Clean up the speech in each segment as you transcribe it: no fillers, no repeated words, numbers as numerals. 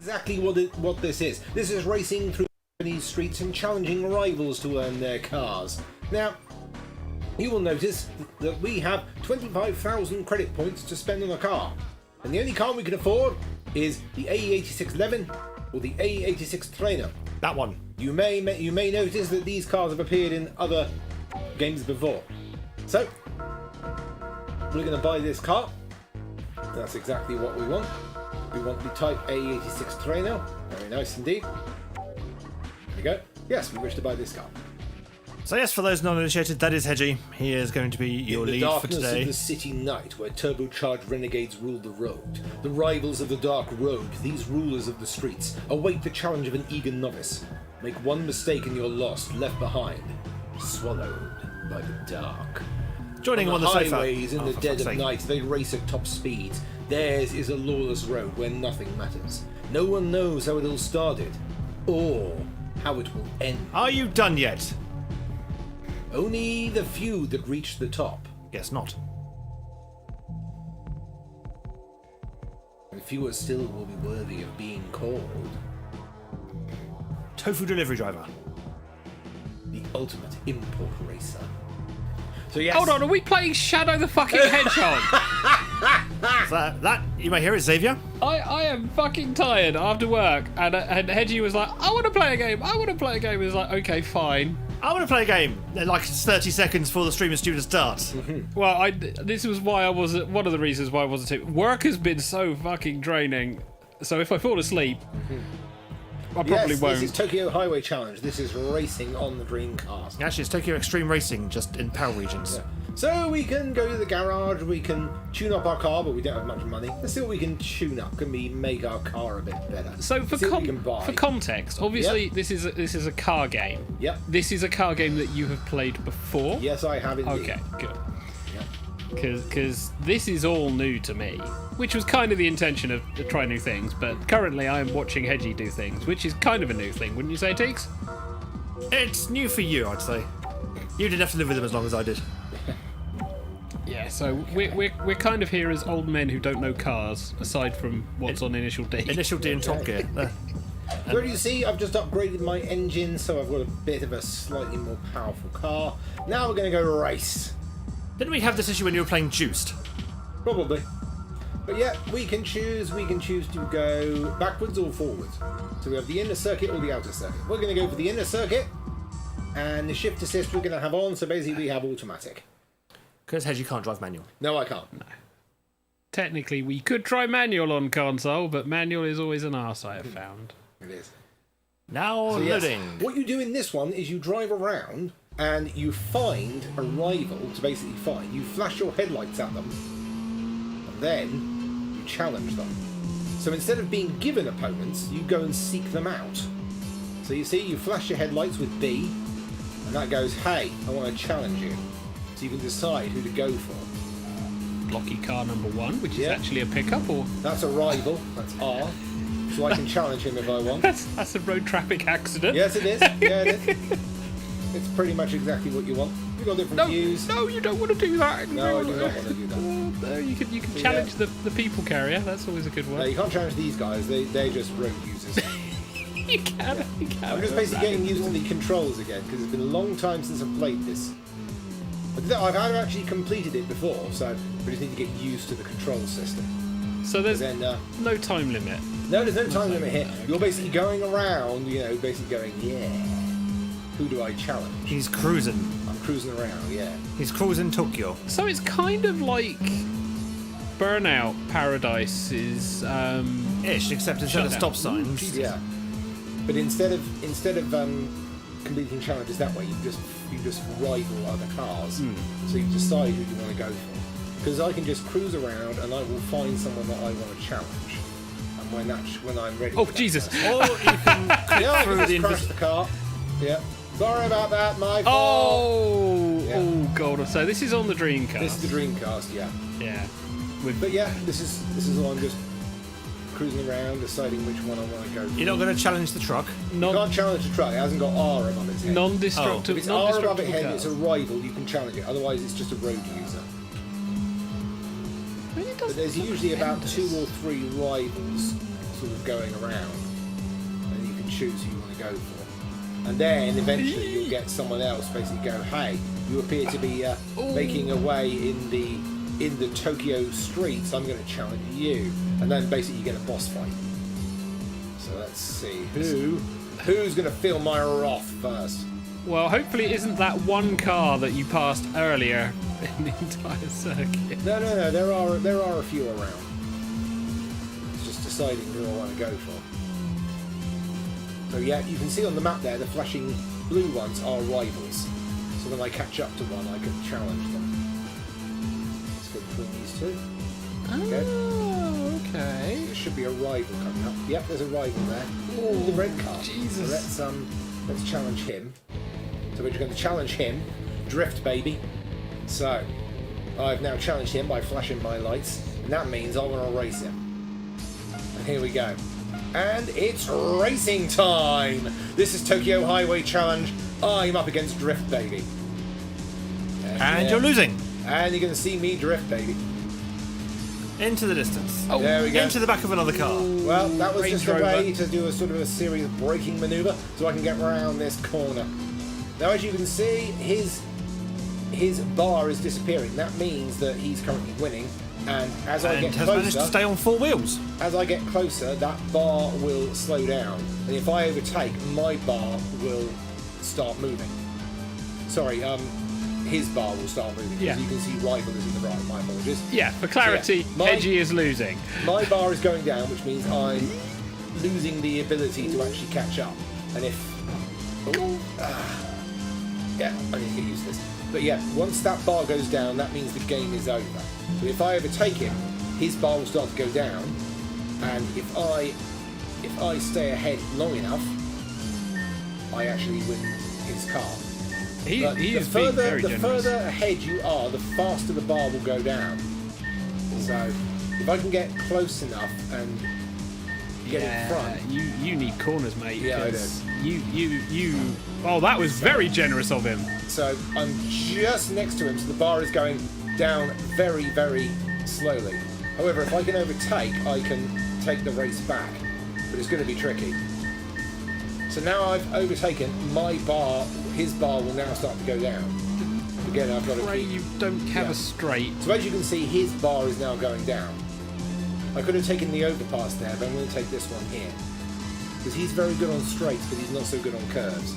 Exactly what this is. This is racing through Japanese streets and challenging rivals to earn their cars. Now, you will notice that we have 25,000 credit points to spend on a car. And the only car we can afford is the AE86 Levin or the AE86 Trainer. That one. You may notice that these cars have appeared in other games before. So, we're going to buy this car. That's exactly what we want. We want the Type AE86 Trainer. Very nice indeed. There we go. Yes, we wish to buy this car. So yes, for those non-initiated, that is Hedgie. He is going to be your lead for today. In the darkness of the city night, where turbocharged renegades rule the road, the rivals of the dark road, these rulers of the streets, await the challenge of an eager novice. Make one mistake and you're lost, left behind, swallowed by the dark. Joining him on the highways sofa. In the dead of night, they race at top speeds. Theirs is a lawless road where nothing matters. No one knows how it all started, or how it will end. Are you done yet? Only the few that reach the top. Guess not. And fewer still will be worthy of being called Tofu delivery driver. the ultimate import racer. So yes. Hold on, are we playing Shadow the fucking Hedgehog? So that you may hear it, Xavier. I am fucking tired after work, and Hedgie was like, I want to play a game. It was like, okay, fine. I want to play a game. Like 30 seconds before the stream is due to start. Well, this was why I wasn't. One of the reasons why I wasn't too. Work has been so fucking draining. So if I fall asleep, I probably won't. This is Tokyo Highway Challenge. This is racing on the Dreamcast. Actually, it's Tokyo Extreme Racing, just in PAL regions. Yeah. So we can go to the garage, we can tune up our car, but we don't have much money. Let's see what we can tune up. Can we make our car a bit better? So for context, obviously this is a car game. Yep. This is a car game that you have played before. Yes, I have indeed. Okay, good. Because this is all new to me, which was kind of the intention of to try new things, but currently I am watching Hedgie do things, which is kind of a new thing, wouldn't you say, Teeks? It's new for you, I'd say. You didn't have to live with them as long as I did. Yeah, so we're kind of here as old men who don't know cars, aside from what's on Initial D. Initial D and Top Gear. So you see, I've just upgraded my engine, so I've got a bit of a slightly more powerful car. Now we're going to go race. Didn't we have this issue when you were playing Juiced? Probably. But yeah, we can choose to go backwards or forwards. So we have the inner circuit or the outer circuit. We're going to go for the inner circuit, and the shift assist we're going to have on, so basically we have automatic. Because Hedgie can't drive manual. No, I can't. No. Technically, we could try manual on console, but manual is always an arse, I have found. It is. Now So loading. yes, what you do in this one is you drive around and you find a rival to basically find. You flash your headlights at them, and then you challenge them. So instead of being given opponents, you go and seek them out. So you see, you flash your headlights with B, and that goes, hey, I want to challenge you. So you can decide who to go for. Blocky car number 1, which is actually a pickup, or That's a rival, that's R. So I can challenge him if I want. that's a road traffic accident. Yes, it is. Yeah, it is. It's pretty much exactly what you want. You've got different views. No, you don't want to do that. No, I do not want to do that. No, you can challenge the people carrier. That's always a good one. No, you can't challenge these guys. They're just road users. You can. I'm just basically getting used to the controls again because it's been a long time since I've played this. I've actually completed it before, so we just need to get used to the control system. So there's no time limit. No, there's no time limit here. You're basically going around, basically going, yeah. Who do I challenge? He's cruising. I'm cruising around, yeah. He's cruising Tokyo. So it's kind of like Burnout Paradise is ish, except instead of stop signs. Yeah. But instead of completing challenges that way, you just rival other cars. So you decide who you want to go for. Because I can just cruise around and I will find someone that I want to challenge. And when I'm ready. Oh Jesus! Or you can click through the crash the car. Yeah. Sorry about that, my fault. Oh god! So this is on the Dreamcast. This is the Dreamcast, yeah. Yeah. But yeah, this is all I'm just cruising around, deciding which one I want to go for. You're not going to challenge the truck? You can't challenge the truck. It hasn't got R above its head. Non-destructive. If it's R above its head, it's a rival. You can challenge it. Otherwise, it's just a road user. Really But there's usually about 2 or 3 rivals sort of going around, and you can choose who you want to go for. And then eventually you'll get someone else basically go, hey, you appear to be making a way in the Tokyo streets, I'm going to challenge you. And then basically you get a boss fight. So let's see, who's going to feel my wrath first? Well, hopefully it isn't that one car that you passed earlier in the entire circuit. No, there are a few around. It's just deciding who I want to go for. So yeah, you can see on the map there, the flashing blue ones are rivals. So when I catch up to one, I can challenge them. Let's go between these two. Oh, okay. There should be a rival coming up. Yep, there's a rival there. Oh, the red car. Jesus. So let's challenge him. So we're going to challenge him. Drift, baby. So I've now challenged him by flashing my lights, and that means I want to race him. And here we go. And it's racing time! This is Tokyo Highway Challenge. I'm up against Drift, baby. And you're losing. And you're going to see me drift, baby. Into the distance. Oh, there we go. Into the back of another car. Well, that was just a Rover. way to do a sort of a series of braking manoeuvre so I can get around this corner. Now, as you can see, his bar is disappearing. That means that he's currently winning. And as I get has managed to closer, stay on 4 wheels. as I get closer, that bar will slow down. And if I overtake, my bar will start moving. Sorry, his bar will start moving. Yeah. As you can see, rival is in the right. My apologies. Yeah, for clarity, Yeah, Hedgie is losing. My bar is going down, which means I'm losing the ability to actually catch up. And if... yeah, I need to get used to this. But yeah, once that bar goes down, that means the game is over. But if I overtake him, his bar will start to go down. And if I stay ahead long enough, I actually win his car. He But is being very the generous. further ahead you are, the faster the bar will go down. So if I can get close enough and get in front. You need corners, mate. Yeah, I 'cause You. Oh, that was very generous of him. So I'm just next to him, so the bar is going down very, very slowly. However, if I can overtake, I can take the race back. But it's going to be tricky. So now I've overtaken my bar, his bar will now start to go down. Again, I've got to Pray keep... you don't have Yeah. a straight. So as you can see, his bar is now going down. I could have taken the overpass there, but I'm going to take this one here. Because he's very good on straights, but he's not so good on curves.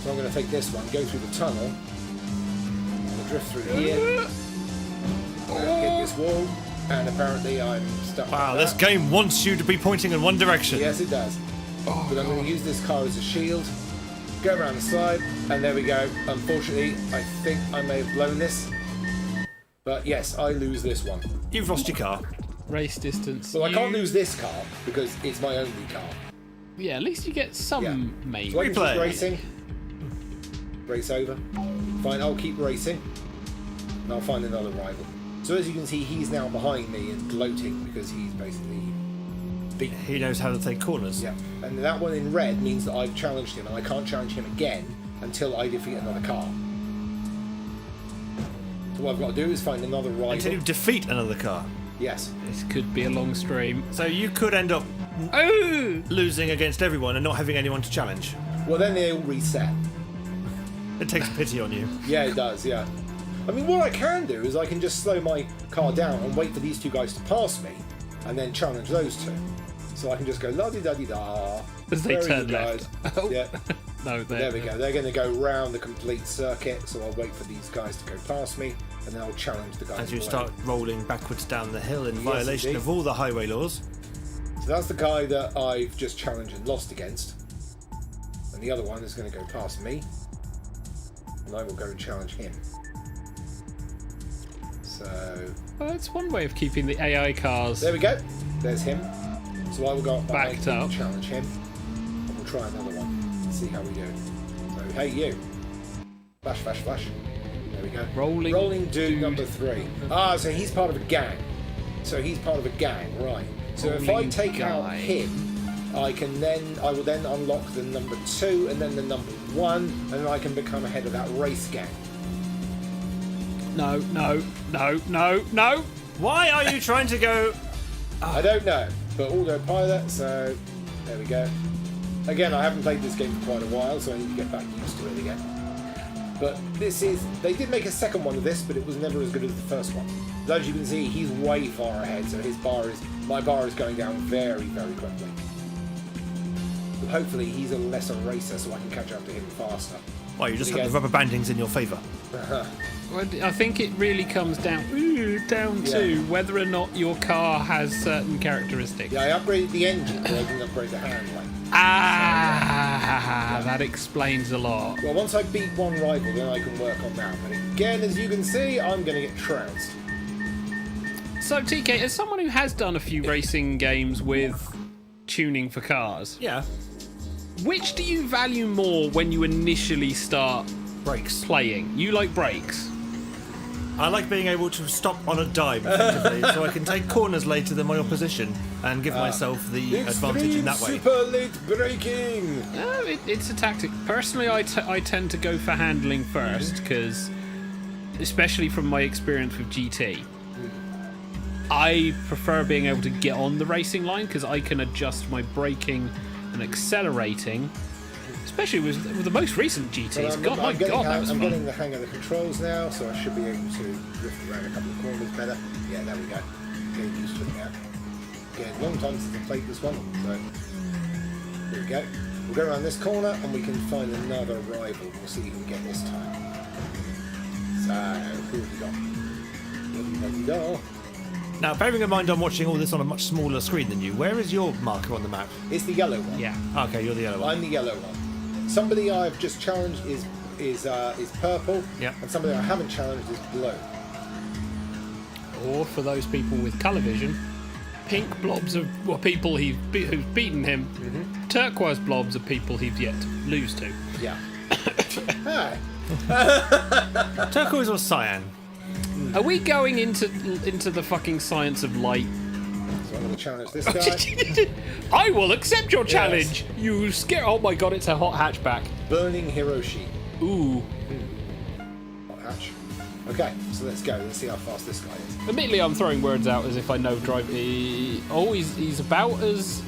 So I'm going to take this one, go through the tunnel, and drift through here, and hit this wall, and apparently I'm stuck. Wow, like this that. game wants you to be pointing in one direction. Yes, it does. But I'm going to use this car as a shield, go around the side, and there we go. Unfortunately, I think I may have blown this. But yes, I lose this one. You've lost your car. Race distance. Well, I can't lose this car because it's my only car. Yeah, at least you get some, Yeah. mate. So I can keep Replay. racing. Race over. Fine, I'll keep racing. And I'll find another rival. So as you can see, he's now behind me and gloating because he's basically beaten. He knows how to take corners. Yeah. And that one in red means that I've challenged him, and I can't challenge him again until I defeat another car. So what I've got to do is find another rival. Until you defeat another car. Yes. This could be a long stream. So you could end up Oh! losing against everyone and not having anyone to challenge. Well, then they all reset. It takes pity on you. Yeah, it does, yeah. I mean, what I can do is I can just slow my car down and wait for these two guys to pass me, and then challenge those two. So I can just go la-di-da-di-da. As they Very turn good, left. guys. Oh. Yeah, No, there we go. They're going to go round the complete circuit, so I'll wait for these guys to go past me, and then I'll challenge the guys As you below. start rolling backwards down the hill in Yes, violation indeed. of all the highway laws. So that's the guy that I've just challenged and lost against. And the other one is going to go past me, and I will go and challenge him. So Well, that's one way of keeping the AI cars. there we go. There's him. So I will go up behind Backed him up. and challenge him. And we'll try another one and see how we do. So, hey you. Flash, flash, flash. There we go. Rolling dude number 3. Ah, so he's part of a gang. Right. So if I Rolling take out guy. him, I will then unlock the number 2 and then the number 1, and then I can become ahead of that race gang. No. Why are you trying to go? I don't know. but autopilot, so there we go. Again, I haven't played this game for quite a while, so I need to get back used to it again. But they did make a second one of this, but it was never as good as the first one. As you can see, he's way far ahead, so my bar is going down very, very quickly. But hopefully he's a lesser racer, so I can catch up to him faster. Well, you just have the rubber bandings in your favour. Well, I think it really comes down to whether or not your car has certain characteristics. Yeah, I upgraded the engine, but I didn't upgrade the handling. That explains a lot. Well, once I beat one rival, then I can work on that. But again, as you can see, I'm going to get trounced. So, TK, as someone who has done a few racing games with tuning for cars, Yeah. which do you value more when you initially start Brakes. playing? You like brakes? I like being able to stop on a dime, effectively, so I can take corners later than my opposition and give myself the advantage in that way. Super late braking! It's a tactic. Personally, I tend to go for handling first, because, especially from my experience with GT, I prefer being able to get on the racing line, because I can adjust my braking and accelerating, especially with the most recent GTs. I'm That was getting fun. the hang of the controls now, so I should be able to drift around a couple of corners better. Yeah, there we go. Getting used to it now. Again, long time since I played this one, so here we go. We'll go around this corner and we can find another rival. We'll see who we get this time. So, who have we got? What have we got? Now, bearing in mind I'm watching all this on a much smaller screen than you, where is your marker on the map? It's the yellow one. Yeah. Okay, you're the yellow one. I'm the yellow one. Somebody I've just challenged is purple, Yeah. and somebody I haven't challenged is blue. Or for those people with colour vision, pink blobs are people who've beaten him. Mm-hmm. Turquoise blobs are people he's yet to lose to. Yeah. Hi. Turquoise or cyan? Are we going into the fucking science of light? So I'm going to challenge this guy. I will accept your challenge. You scare. Oh my god, it's a hot hatchback. Burning Hiroshi. Ooh. Hot hatch. Okay, so let's go. Let's see how fast this guy is. Admittedly, I'm throwing words out as if I know drive. He's about as.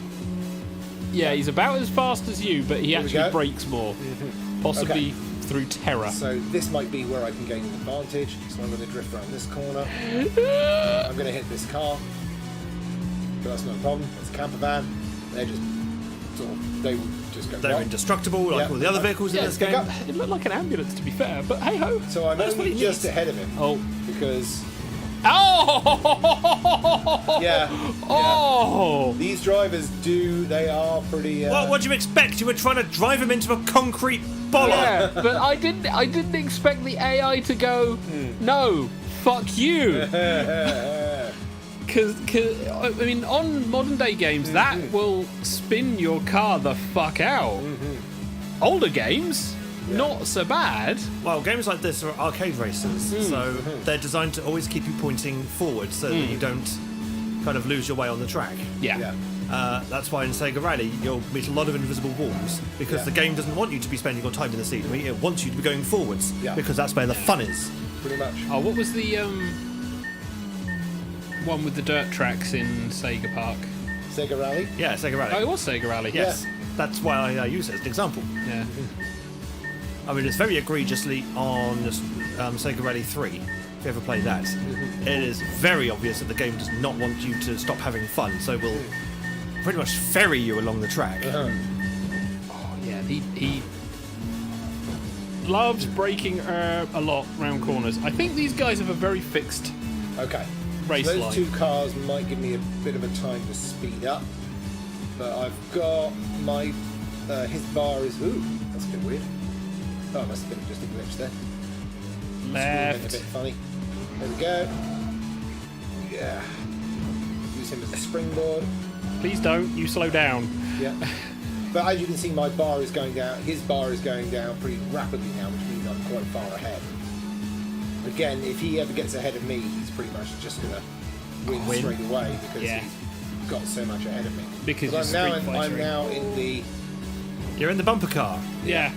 Yeah, he's about as fast as you, but he Here we actually go. brakes more. Possibly through terror. So this might be where I can gain an advantage. So I'm going to drift around this corner. I'm going to hit this car. But that's not a problem. It's a camper van. They're just they will just go They're wrong. indestructible, like Yeah. all the other vehicles in this game. It looked like an ambulance, to be fair, but hey ho. So I'm That's what only he just needs. ahead of him. Oh. Because Oh! yeah. Oh! These drivers they are pretty What do you expect? You were trying to drive him into a concrete bollard. Yeah, but I didn't expect the AI to go, no, fuck you. Because, I mean, on modern day games, that will spin your car the fuck out. Older games, not so bad. Well, games like this are arcade races, so they're designed to always keep you pointing forward so that you don't kind of lose your way on the track. Yeah. That's why in Sega Rally you'll meet a lot of invisible walls because the game doesn't want you to be spending your time in the scenery. It wants you to be going forwards because that's where the fun is. pretty much. Oh, what was the one with the dirt tracks in Sega Park? Sega Rally. Yeah, Sega Rally. Oh, it was Sega Rally. Yes, that's why I use it as an example. Yeah. I mean, it's very egregiously on Sega Rally 3, if you ever play that. It is very obvious that the game does not want you to stop having fun, so will pretty much ferry you along the track. Oh, yeah, he loves braking a lot round corners. I think these guys have a very fixed Okay. race Those line. two cars might give me a bit of a time to speed up, but I've got my his bar is that's a bit weird. Oh, it must have been just a glitch there. Screen went a bit Left. funny. There we go. Yeah. Use him as a springboard. Please don't. You slow down. Yeah. But as you can see, my bar is going down. His bar is going down pretty rapidly now, which means I'm quite far ahead. Again, if he ever gets ahead of me, he's pretty much just gonna win straight away because he's got so much ahead of me. Because But I'm now in the. You're in the bumper car. Yeah.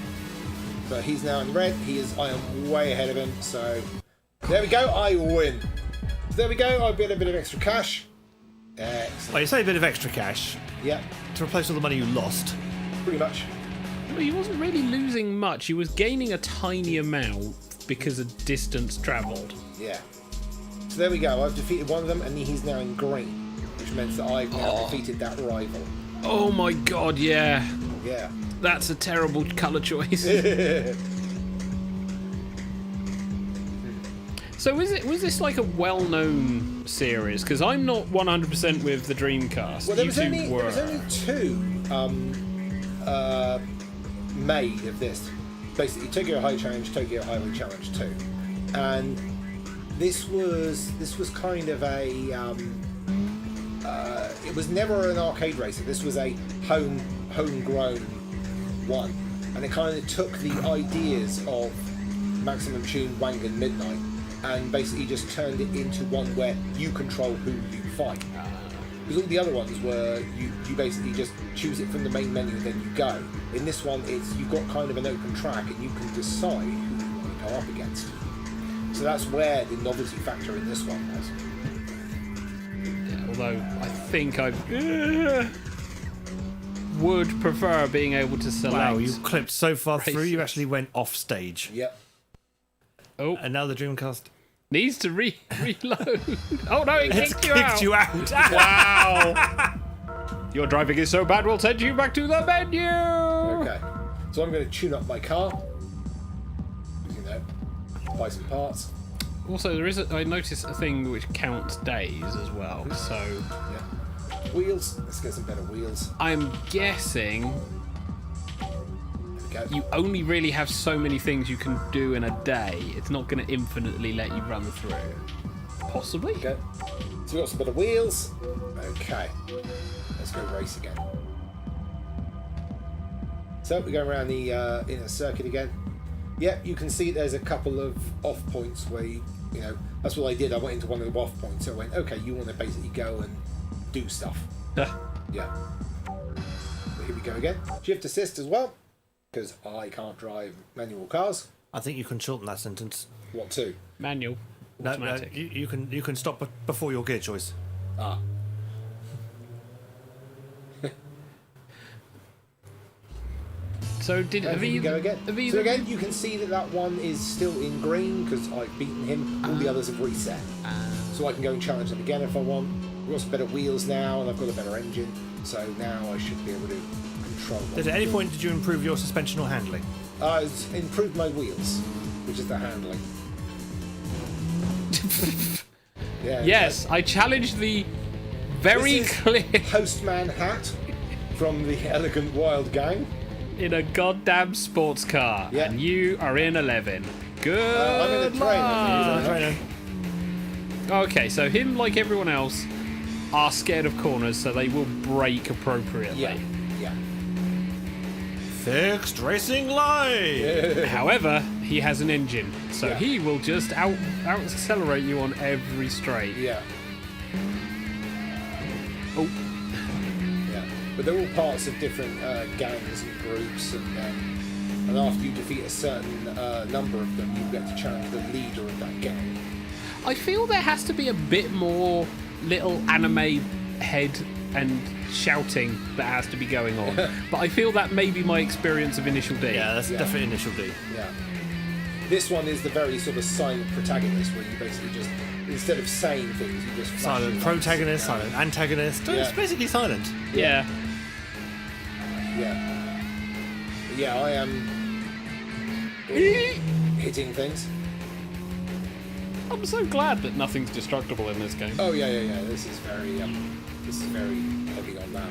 But he's now in red. I am way ahead of him. So there we go. I win. So there we go. I've got a bit of extra cash. Excellent. Well, you save a bit of extra cash Yeah, to replace all the money you lost. pretty much. Well, he wasn't really losing much. He was gaining a tiny amount because of distance travelled. Yeah. So there we go. I've defeated one of them, and he's now in green, which means that I've now defeated that rival. Oh my god, yeah. Yeah. That's a terrible colour choice. So was this like a well-known series? Because I'm not 100% with the Dreamcast. Well, there You was, two only, were. there was only two made of this. Basically, Tokyo High Challenge, Tokyo Highway Challenge 2, and this was kind of a. It was never an arcade racer. This was a homegrown one, and it kind of took the ideas of Maximum Tune, Wang and Midnight, and basically just turned it into one where you control who you fight. Because all the other ones were you basically just choose it from the main menu and then you go. In this one, you've got kind of an open track and you can decide who you want to go up against. So that's where the novelty factor in this one was. Yeah, although I think I would prefer being able to select. Wow, you clipped so far through, you races. actually went off stage. Yep. Oh, And now the Dreamcast needs to reload. Oh no, it has kicked you out. kicked you out. Wow. Your driving is so bad, we'll send you back to the menu. Okay. So I'm going to tune up my car. You know, buy some parts. Also, I noticed a thing which counts days as well. So Yeah. Wheels. Let's get some better wheels. I'm guessing There we go. you only really have so many things you can do in a day. It's not going to infinitely let you run through. Possibly. Okay. So we've got some better wheels. Okay. Let's go race again. So we're going around the inner circuit again. Yep, you can see there's a couple of off points where you know, that's what I did. I went into one of the off points. So I went, okay, you want to basically go and do stuff. Yeah. So here we go again. Shift assist as well, because I can't drive manual cars. I think you can shorten that sentence. What to? Manual. No, Automatic. you can stop before your gear choice. Ah. So did And have here we you go again. Have you So again, you can see that one is still in green because I've beaten him. All the others have reset. So I can go and challenge them again if I want. We've got some better wheels now, and I've got a better engine. So now I should be able to control them. At any point did you improve your suspension or handling? It's improved my wheels, which is the handling. Yeah. Yes, I challenged the very This is clear Postman Hat from the Elegant Wild Gang. in a goddamn sports car, Yeah. and you are in 11. Good I'm in a trainer. luck. Trainer. Okay, so him, like everyone else, are scared of corners, so they will brake appropriately. Yeah. Yeah. Fixed racing line. However, he has an engine, so Yeah. he will just out accelerate you on every straight. Yeah. Oh, Yeah, but they're all parts of different gangs and groups, and after you defeat a certain number of them, you get to challenge the leader of that gang. I feel there has to be a bit more little anime head and shouting that has to be going on. But I feel that may be my experience of Initial D. Yeah, that's Yeah. definitely Initial D. Yeah. This one is the very sort of silent protagonist, where you basically just, instead of saying things, you just flash Silent your lights protagonist, and, silent antagonist. Yeah. It's basically silent. Yeah. Yeah. Yeah, I am hitting things. I'm so glad that nothing's destructible in this game. Oh yeah. This is very heavy on that.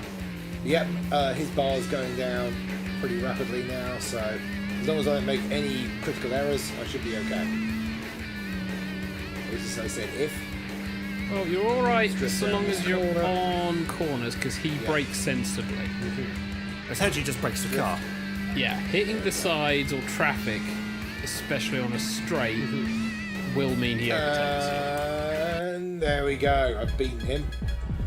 Yep, his bar's going down pretty rapidly now, so as long as I don't make any critical errors, I should be okay. As I said, if. Well, you're alright Strip so down long this as you're corner. on corners, because he brakes sensibly. It's Hedgie just breaks the car. Yeah, hitting the sides or traffic, especially on a straight, will mean he overtakes you. And there we go, I've beaten him.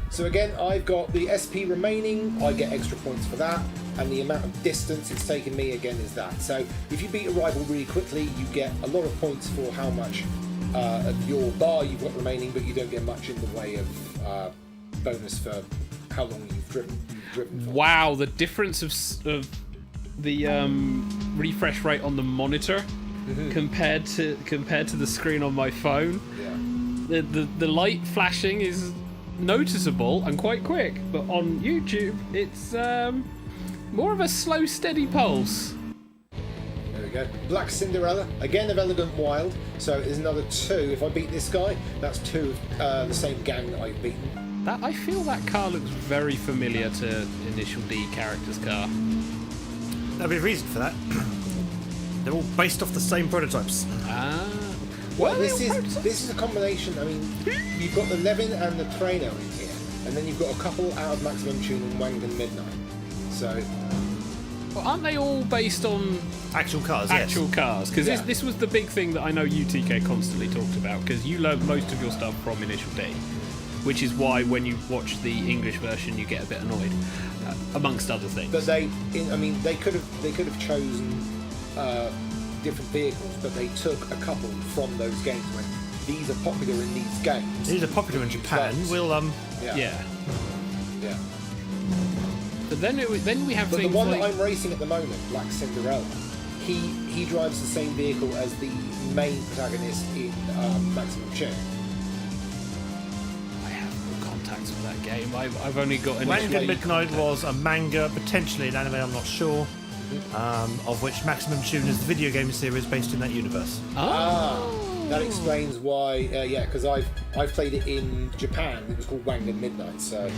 So again, I've got the SP remaining, I get extra points for that, and the amount of distance it's taken me again is that. So if you beat a rival really quickly, you get a lot of points for how much of your bar you've got remaining, but you don't get much in the way of bonus for how long you've driven for. Wow, the difference of the refresh rate on the monitor compared to the screen on my phone. Yeah. The light flashing is noticeable and quite quick, but on YouTube it's more of a slow, steady pulse. There we go. Black Cinderella, again of Elegant Wild. So there's another 2. If I beat this guy, that's 2 of the same gang that I've beaten. I feel that car looks very familiar to Initial D character's car. There'll be a reason for that. They're all based off the same prototypes. Well, this is a combination. I mean, you've got the Levin and the Trainer in here, and then you've got a couple out of Maximum Tune and Wangan Midnight. So, well, aren't they all based on actual cars? Actual cars, because Yeah. this was the big thing that I know UTK constantly talked about. Because you learned most of your stuff from Initial D, which is why when you watch the English version, you get a bit annoyed, amongst other things. but they could have chosen different vehicles, but they took a couple from those games. When these are popular in these games, These are popular in Japan. We'll Yeah. yeah. But then we have But the things one like that I'm racing at the moment, Black Cinderella, he drives the same vehicle as the main protagonist in Maximum Tune. I have no contacts for that game. I've only got an Wangan Midnight was a manga, potentially an anime, I'm not sure, of which Maximum Tune is the video game series based in that universe. That explains why. Because I've played it in Japan. It was called Wangan Midnight, so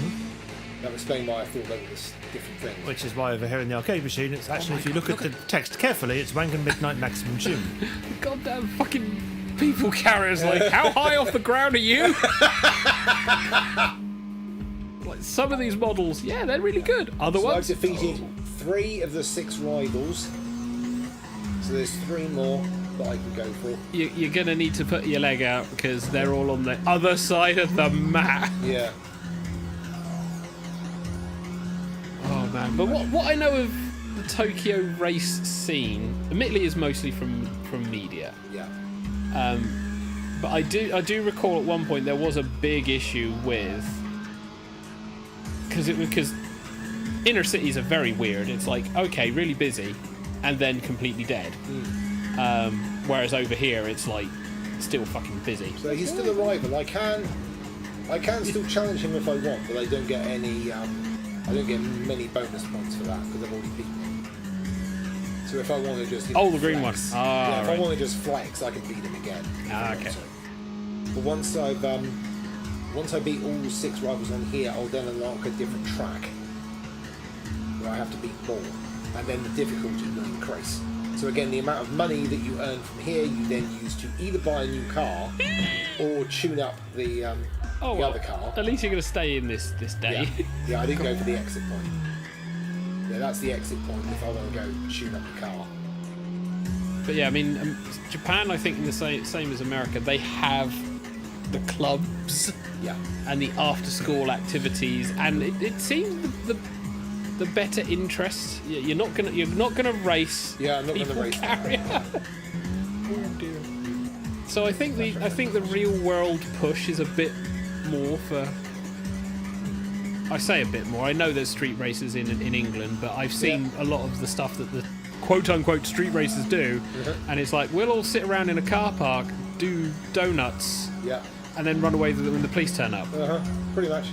that would explain why I thought they were different things. Which is why over here in the arcade machine, it's actually, if you look at the text carefully, it's Wangan Midnight Maximum Tune. goddamn fucking people carriers. Like, how high off the ground are you? Like, some of these models, yeah, they're really good. Other So I've ones, defeated 3 of the 6 rivals. So there's 3 more that I can go for. you're gonna need to put your leg out because they're all on the other side of the map. Yeah. Oh man! But what I know of the Tokyo race scene, admittedly, is mostly from media. Yeah. But I do recall at one point there was a big issue with because inner cities are very weird. It's like, okay, really busy, and then completely dead. Whereas over here, it's like still fucking busy. So he's still a rival. I can still challenge him if I want, but I don't get any. I don't get many bonus points for that because I've already beaten him. So if I want to just Oh, the green flex, one. Ah, yeah, if right. I want to just flex, I can beat him again. if I want Okay. to. But once I beat all 6 rivals on here, I'll then unlock a different track where I have to beat more, and then the difficulty will increase. So again, the amount of money that you earn from here, you then use to either buy a new car or tune up the other car. At least you're gonna stay in this day. Yeah, I didn't go for the exit point. Yeah, that's the exit point if I want to go tune up the car. But yeah, I mean, Japan, I think in the same as America, they have the clubs Yeah. and the after-school activities, and it seems the better interest. You're not gonna race. Yeah, I'm not going to people race carrier. that. Oh dear. So I think the real world push is a bit more for. I say a bit more. I know there's street races in England, but I've seen a lot of the stuff that the quote-unquote street racers do, and it's like we'll all sit around in a car park, do donuts, Yeah. and then run away when the police turn up. Pretty much.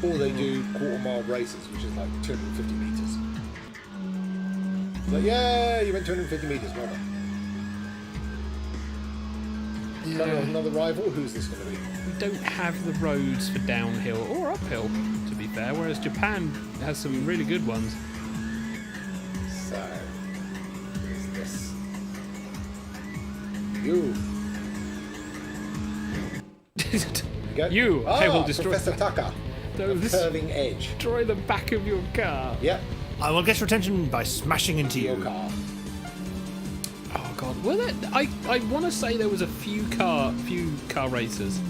Or they do quarter-mile races, which is like 250 metres. It's like, yeah, you went 250 metres, well done. Another rival? Who's this going to be? We don't have the roads for downhill or uphill, to be fair, whereas Japan has some really good ones. So, who's this? You. Go. You, I will destroy Professor Tucker. The this- curving edge. Destroy the back of your car. Yep. I will get your attention by smashing into Your you. car. Oh god, well I want to say there was a few car racers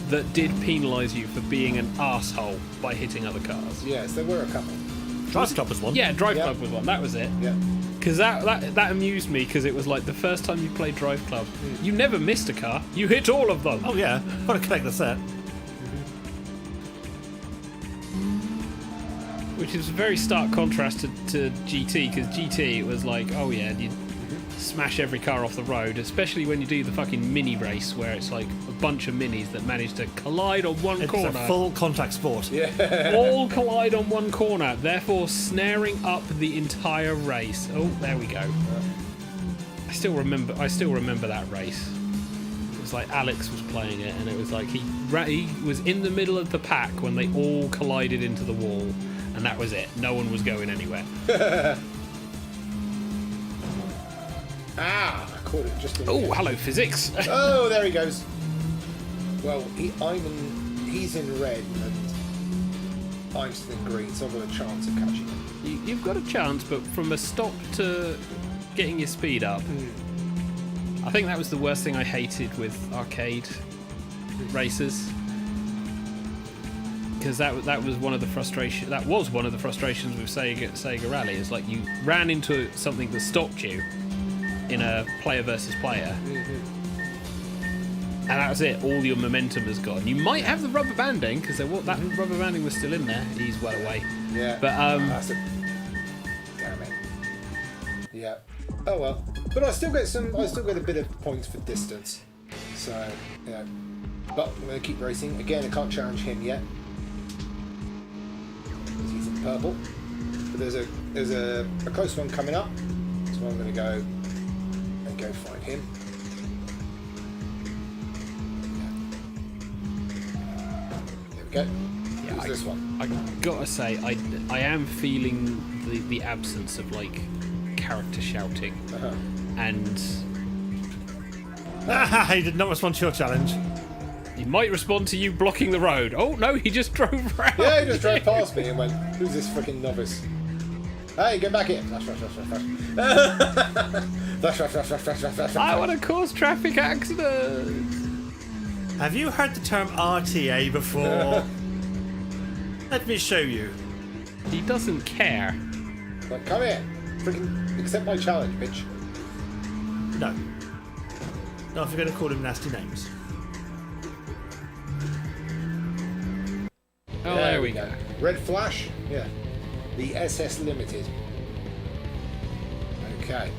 that did penalise you for being an arsehole by hitting other cars. Yes, there were a couple. Drive Club was one. Yeah, Drive Yeah. Club was one. That was it. Yeah. Because that amused me because it was like the first time you played Drive Club, you never missed a car. You hit all of them. Oh yeah, got to collect the set. Which is a very stark contrast to GT, because GT, it was like, oh yeah, you smash every car off the road, especially when you do the fucking mini race, where it's like a bunch of minis that manage to collide on one corner. It's a full contact sport. Yeah. All collide on one corner, therefore snaring up the entire race. Oh, there we go. I still remember that race. It was like Alex was playing it, and it was like he was in the middle of the pack when they all collided into the wall, and that was it. No one was going anywhere. Ah, I caught it just in Oh, hello, physics. Oh, there he goes. Well, he's in red, and I'm still in green, so I've got a chance of catching him. You've got a chance, but from a stop to getting your speed up, I think that was the worst thing I hated with arcade races. Because that was one of the frustrations. That was one of the frustrations with Sega Rally. Is like you ran into something that stopped you in a player versus player, and that was it. All your momentum has gone. You might have the rubber banding, because that rubber banding was still in there. He's well away. Yeah. But That's it. Damn it. Yeah. Oh well. But I still get a bit of points for distance. So yeah. But I'm going to keep racing. Again, I can't challenge him yet, because he's in purple. But there's a close one coming up, so I'm going to go find him. There we go. yeah, Who's this one? I gotta say, I am feeling the absence of like character shouting, and He did not respond to your challenge. he might respond to you blocking the road. Oh no, he just drove round. Yeah, he just drove past me and went, "Who's this freaking novice? Hey, get back here!" Flash, flash, flash, flash, flash. Flash, flash, flash, flash, flash, flash, flash. I want to cause traffic accidents. Have you heard the term RTA before? Let me show you. He doesn't care. Like, come here, freaking accept my challenge, bitch. No. Not if you're going to call him nasty names. Oh, there we go. Red flash, yeah. The SS Limited. Okay.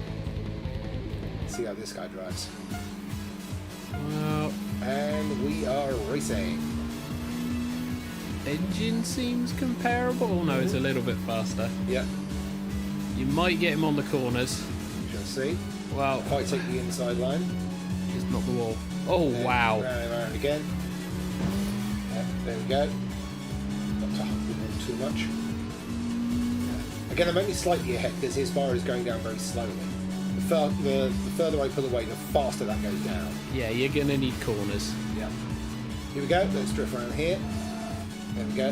Let's see how this guy drives. Well, And we are racing. engine seems comparable. Oh no, it's a little bit faster. Yep, You might get him on the corners. we shall see. Well, If I take the inside line. just not the wall. Oh then wow. Round and round again. Yep, there we go. Not to hump him too much. Yeah. Again, I'm only slightly ahead because his bar is going down very slowly. The further I pull away, the faster that goes down. Yeah, you're gonna need corners. Yeah. Here we go. Let's drift around here. There we go.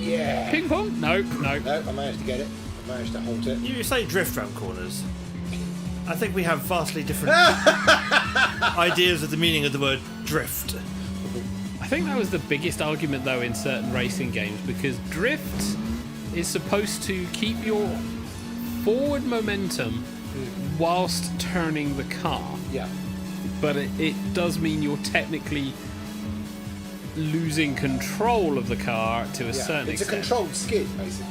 Yeah. Ping pong? No, no. No, I managed to get it. I managed to halt it. You say drift round corners. I think we have vastly different ideas of the meaning of the word drift. I think that was the biggest argument though in certain racing games, because drift is supposed to keep your forward momentum whilst turning the car, Yeah. but it does mean you're technically losing control of the car to a certain It's a extent. controlled skid, basically.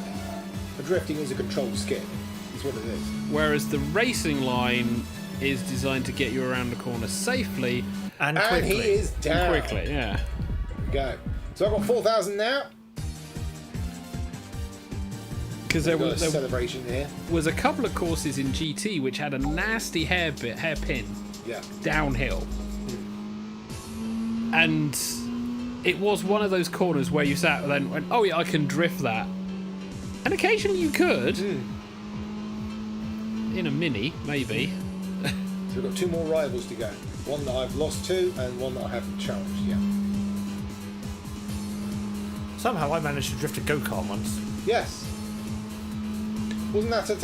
The drifting is a controlled skid. That's what it is. Whereas the racing line is designed to get you around the corner safely And And quickly. he is and down. quickly. Yeah. There we go. So I've got 4,000 now. Because We've there got a celebration here. was a couple of courses in GT which had a nasty hairpin Yeah. downhill, and it was one of those corners where you sat and then went, oh yeah, I can drift that, and occasionally you could in a mini maybe. So we've got 2 more rivals to go. One that I've lost to and one that I haven't challenged yet. Somehow I managed to drift a go-kart once. Yes. Wasn't that at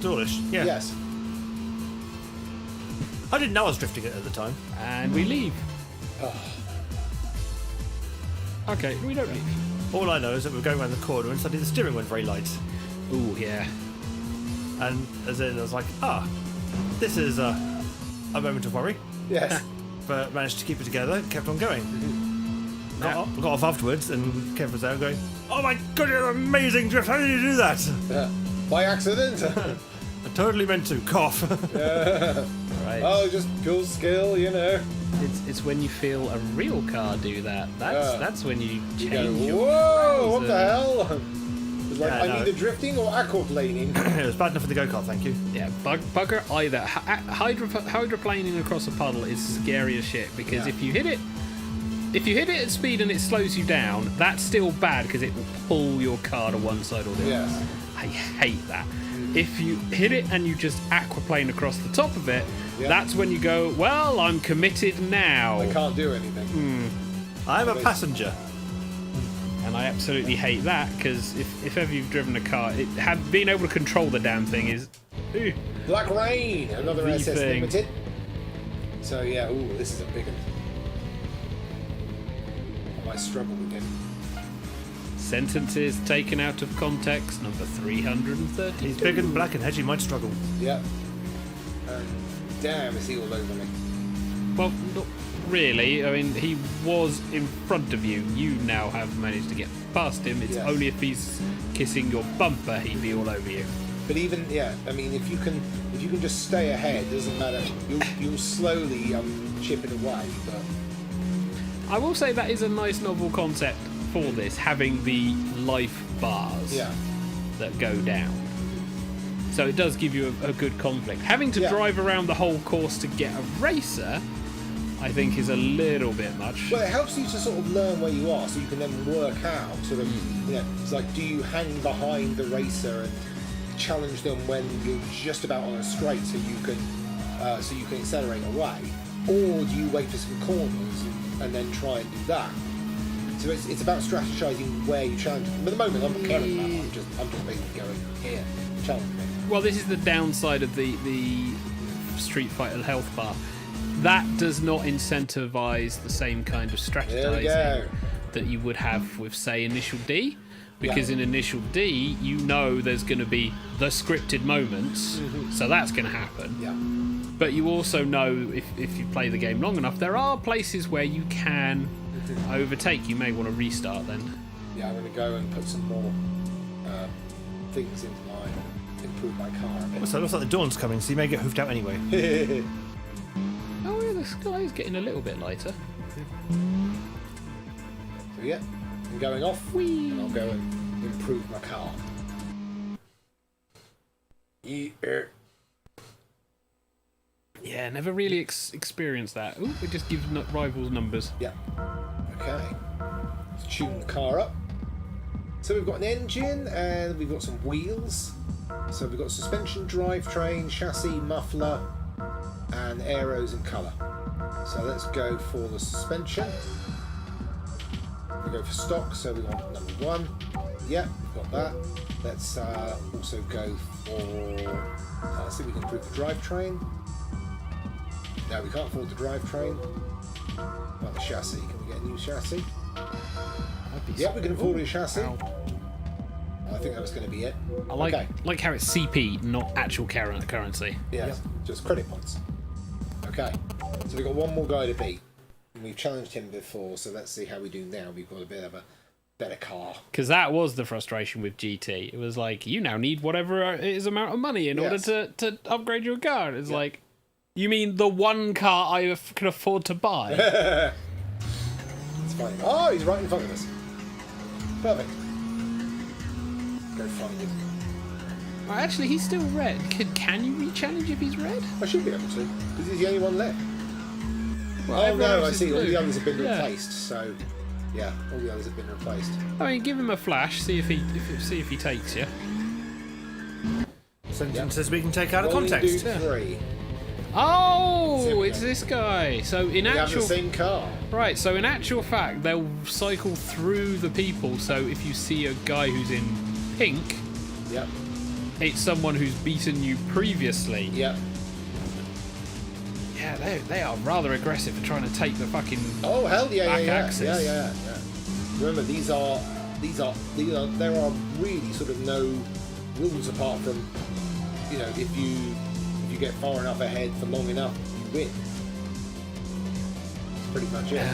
Dawlish, yeah. Yes. I didn't know I was drifting it at the time. And we leave. Okay, we don't leave. All I know is that we're going around the corner and suddenly the steering went very light. Ooh, yeah. And as in I was like, this is a moment of worry. Yes. But managed to keep it together, kept on going. got off afterwards, and Kev was there going, "Oh my god, you're amazing drift! How did you do that?" Yeah. By accident. I totally meant to cough. Right. Oh, just pure skill, you know. It's when you feel a real car do that. That's when you You change go, your whoa, what the browser. hell? It's like, Yeah, I'm no. either drifting or aquaplaning. It was bad enough for the go-kart, thank you. Yeah, bugger either. Hydroplaning across a puddle is scary as shit because Yeah. if you hit it at speed and it slows you down, that's still bad because it will pull your car to one side or the other. Yes. I hate that. If you hit it and you just aquaplane across the top of it, Yeah. that's when you go, well, I'm committed now. I can't do anything. I'm a passenger. And I absolutely hate that because if ever you've driven a car, being able to control the damn thing is. Ooh. Black Rain, another The SS thing. Limited. So yeah, ooh, this is a big one. I might struggle with him. Sentences taken out of context, number 330. He's big and black, and Hedgie might struggle. Yeah. Damn, is he all over me? Well, not really. I mean, he was in front of you. You now have managed to get past him. It's Yes. only if he's kissing your bumper he'd be all over you. But even I mean, if you can just stay ahead, doesn't matter. You'll slowly chip it away. But I will say that is a nice novel concept for this, having the life bars yeah, that go down. So it does give you a good conflict. Having to Yeah. drive around the whole course to get a racer, I think, is a little bit much. well, it helps you to sort of learn where you are, so you can then work out sort of. It's like, do you hang behind the racer and challenge them when you're just about on a straight, so you can accelerate away, or do you wait for some corners and then try and do that? So it's about strategizing where you challenge them. But at the moment, I'm not caring about that. I'm just basically going here, challenge me. Well, this is the downside of the Street Fighter health bar. That does not incentivize the same kind of There we strategizing go. that you would have with, say, Initial D. Because Yeah. in Initial D, you know there's going to be the scripted moments, so that's going to happen. Yeah. But you also know, if you play the game long enough, there are places where you can overtake. You may want to restart then. Yeah, I'm going to go and put some more things into improve my car a bit. So it looks like the dawn's coming, so you may get hoofed out anyway. Oh yeah, the sky is getting a little bit lighter. So yeah, I'm going off, and I'll go and improve my car. Yeah. Yeah, never really experienced that. Ooh, it just gives rivals numbers. Yeah. Okay. Let's tune the car up. So we've got an engine and we've got some wheels. So we've got suspension, drivetrain, chassis, muffler, and aeros and colour. So let's go for the suspension. We go for stock, so we want number 1. Yeah, we've got that. Let's also go for. See if we can improve the drivetrain. No, we can't afford the drivetrain. What about the chassis? Can we get a new chassis? Yeah, we can afford a chassis. Ow. I think that was going to be it. I like Okay. like how it's CP, not actual currency. Yeah, just credit points. Okay, so we've got one more guy to beat. And we've challenged him before, so let's see how we do now. We've got a bit of a better car. Because that was the frustration with GT. It was like, you now need whatever is amount of money in order to upgrade your car. It's like, you mean the one car I can afford to buy? It's fine. Oh, he's right in front of us. Perfect. Go find him. Oh, actually, he's still red. Can you re-challenge if he's red? I should be able to, because he's the only one left. Well, Oh everyone no, I else is see. All blue. the others have been Yeah. replaced. So, yeah, all the others have been replaced. I mean, give him a flash. See if he takes you. Sentences we can take out of Rolling context. Dude 3. Oh, Simple. it's this guy. So in We have actual the same car. right. So in actual fact, they'll cycle through the people. So if you see a guy who's in pink, Yep. it's someone who's beaten you previously. Yep. Yeah, they are rather aggressive at trying to take the fucking. Oh hell yeah, Back yeah, axis. yeah. Remember, there are really sort of no rules apart from, you know, if you get far enough ahead for long enough, you win. That's pretty much it.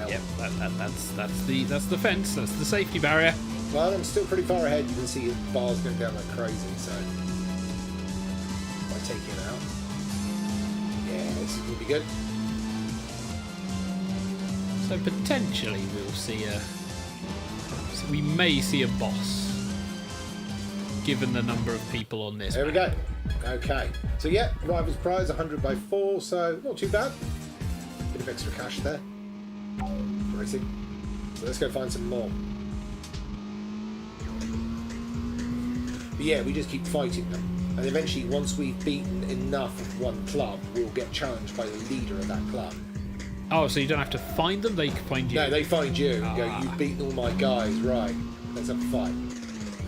Yep, that's the fence. That's the safety barrier. Well, I'm still pretty far ahead. You can see his bars going down like crazy, so if I take him out, yeah, this is going to be good. So potentially we may see a boss, given the number of people on this. There we go. Okay, so yeah, Rivals Prize 100 by 4, so not too bad. Bit of extra cash there. Racing. So let's go find some more. But yeah, we just keep fighting them, and eventually, once we've beaten enough of one club, we'll get challenged by the leader of that club. Oh, so you don't have to find them; they can find you. No, they find you and go, "You've beaten all my guys, right? Let's have a fight."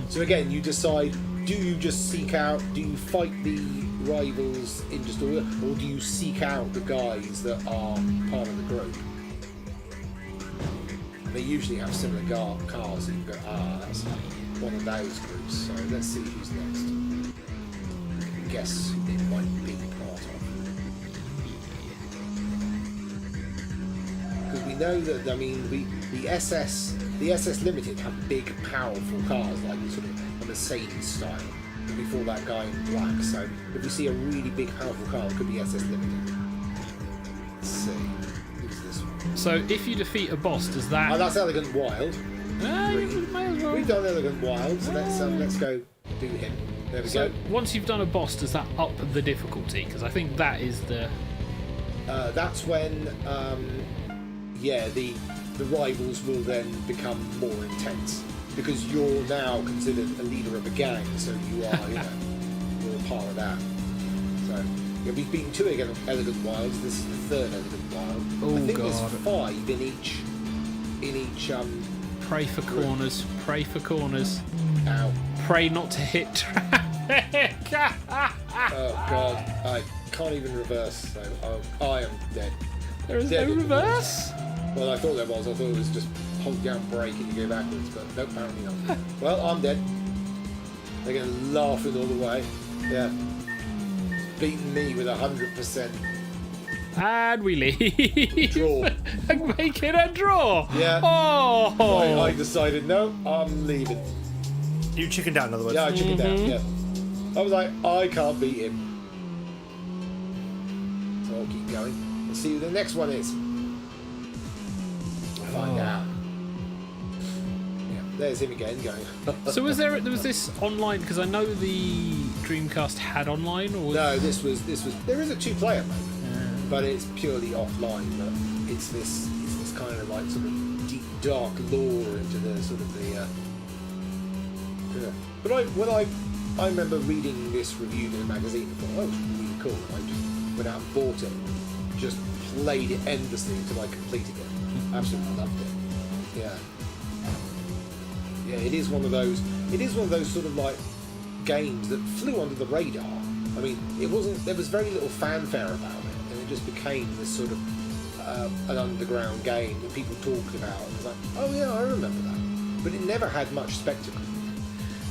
So again, you decide: do you just seek out? Do you fight the rivals in just order, or do you seek out the guys that are part of the group? And they usually have similar cars, so you can go, that's one of those groups. So let's see who's next. Guess who it might be part of. Because we know that, I mean, the SS Limited have big, powerful cars, like sort of a Mercedes style. And before that guy in black. So if we see a really big, powerful car, it could be SS Limited. Let's see. Who's this one? So if you defeat a boss, does that? Oh, that's Elegant Wild. You may as well. We've done Elegant Wild, so let's go do him. There we go. Once you've done a boss, does that up the difficulty? Because I think that is the. That's when, the rivals will then become more intense because you're now considered a leader of a gang, so you are, you're a part of that. So yeah, we've beaten 2 Elegant Wilds. This is the 3rd Elegant Wild. Oh, I think God. there's 5 in each. Pray for corners. Pray for corners. Ow. Pray not to hit traffic. Oh God, I can't even reverse, so I am dead. There is Dead no in the reverse. Well, I thought there was. I thought it was just hold down brake and you go backwards, but no, apparently not. Well, I'm dead. They're going to laugh it all the way. Yeah. Beating me with 100%. And we leave. Draw. And make it a draw. Yeah. Oh. I decided, no, I'm leaving. You chickened out, in other words. Yeah, I took it down, yeah. I was like, I can't beat him. So I'll keep going. Let's see who the next one is. Find out. Yeah, there's him again going. So there was this online, because I know the Dreamcast had online, or No, this was. There is a 2-player mode, but it's purely offline. But it's this kind of like sort of deep, dark lore into the sort of the. Yeah. But I remember reading this reviewed in a magazine and thought, oh, it's really cool. And I just went out and bought it, just played it endlessly until I completed it. Absolutely loved it. Yeah. Yeah, it is one of those. It is one of those sort of like games that flew under the radar. I mean, it wasn't. There was very little fanfare about it, and it just became this sort of an underground game that people talked about. And it was like, oh yeah, I remember that. But it never had much spectacle.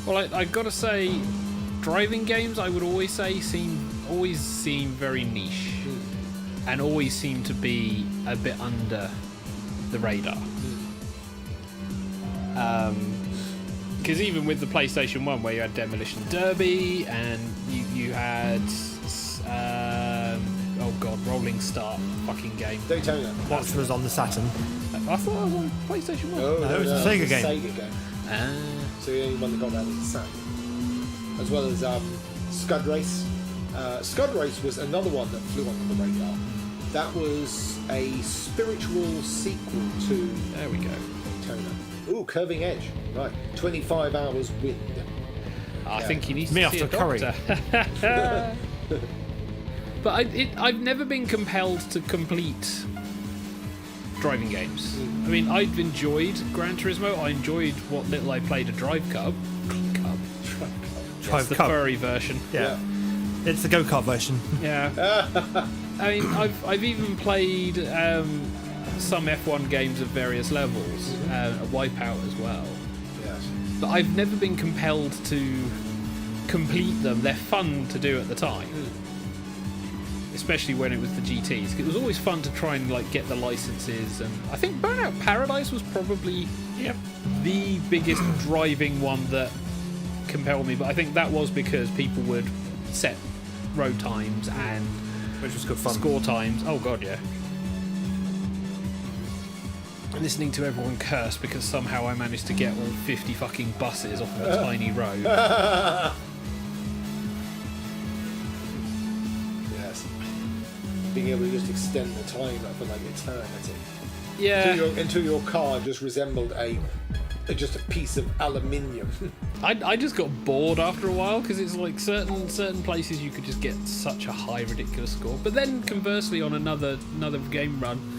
Well, I gotta say, driving games I would always say always seem very niche, and always seem to be a bit under the radar. Because even with the PlayStation 1, where you had Demolition Derby and you had Rolling Start fucking game. Daytona. What was on the Saturn? I thought it was on PlayStation 1. No, it was a Sega game. Sega game. So the only one that got that was the Saturn. As well as Scud Race. Scud Race was another one that flew under the radar. That was a spiritual sequel to... There we go. Daytona. Ooh, Curving Edge. Right. 25 hours wind. I think he needs Me to see after a curry. doctor. But I've never been compelled to complete driving games. I mean, I've enjoyed Gran Turismo. I enjoyed what little I played a Drive Cub. Drive The Cup. furry version. Yeah. It's the go-kart version. Yeah. I mean, I've even played some F1 games of various levels, Wipeout as well. Yes. But I've never been compelled to complete them. They're fun to do at the time. especially when it was the GTs. It was always fun to try and like get the licenses, and I think Burnout Paradise was probably the biggest driving one that compelled me. But I think that was because people would set road times and Which was good fun. score times. Oh god, yeah. Listening to everyone curse because somehow I managed to get all 50 fucking buses off of a tiny road. Yes. Being able to just extend the timer for like eternity. Yeah. Until your car just resembled just a piece of aluminium. I just got bored after a while because it's like certain places you could just get such a high ridiculous score. But then conversely on another game run,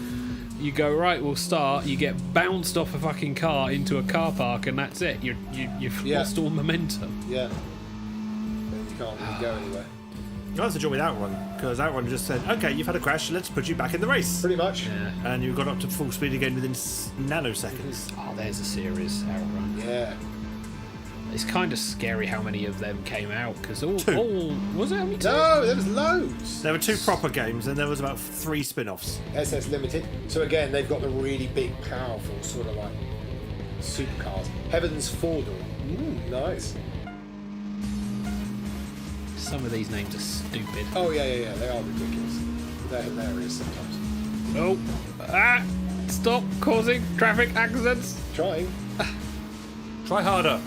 you go, right, we'll start, you get bounced off a fucking car into a car park and that's it. You've lost all momentum. Yeah. Then you can't really go anywhere. That's the joy with Outrun, because Outrun just said, okay, you've had a crash, let's put you back in the race. Pretty much. Yeah. And you got up to full speed again within nanoseconds. Oh, there's a series, Outrun. Yeah. It's kind of scary how many of them came out, because all was it only two? No, there was loads. There were 2 proper games, and there was about 3 spin-offs. SS Limited. So again, they've got the really big, powerful sort of like supercars. Heaven's Four Door. Nice. Some of these names are stupid. Oh yeah. They are ridiculous. They're hilarious sometimes. Oh, stop causing traffic accidents. Trying. Try harder.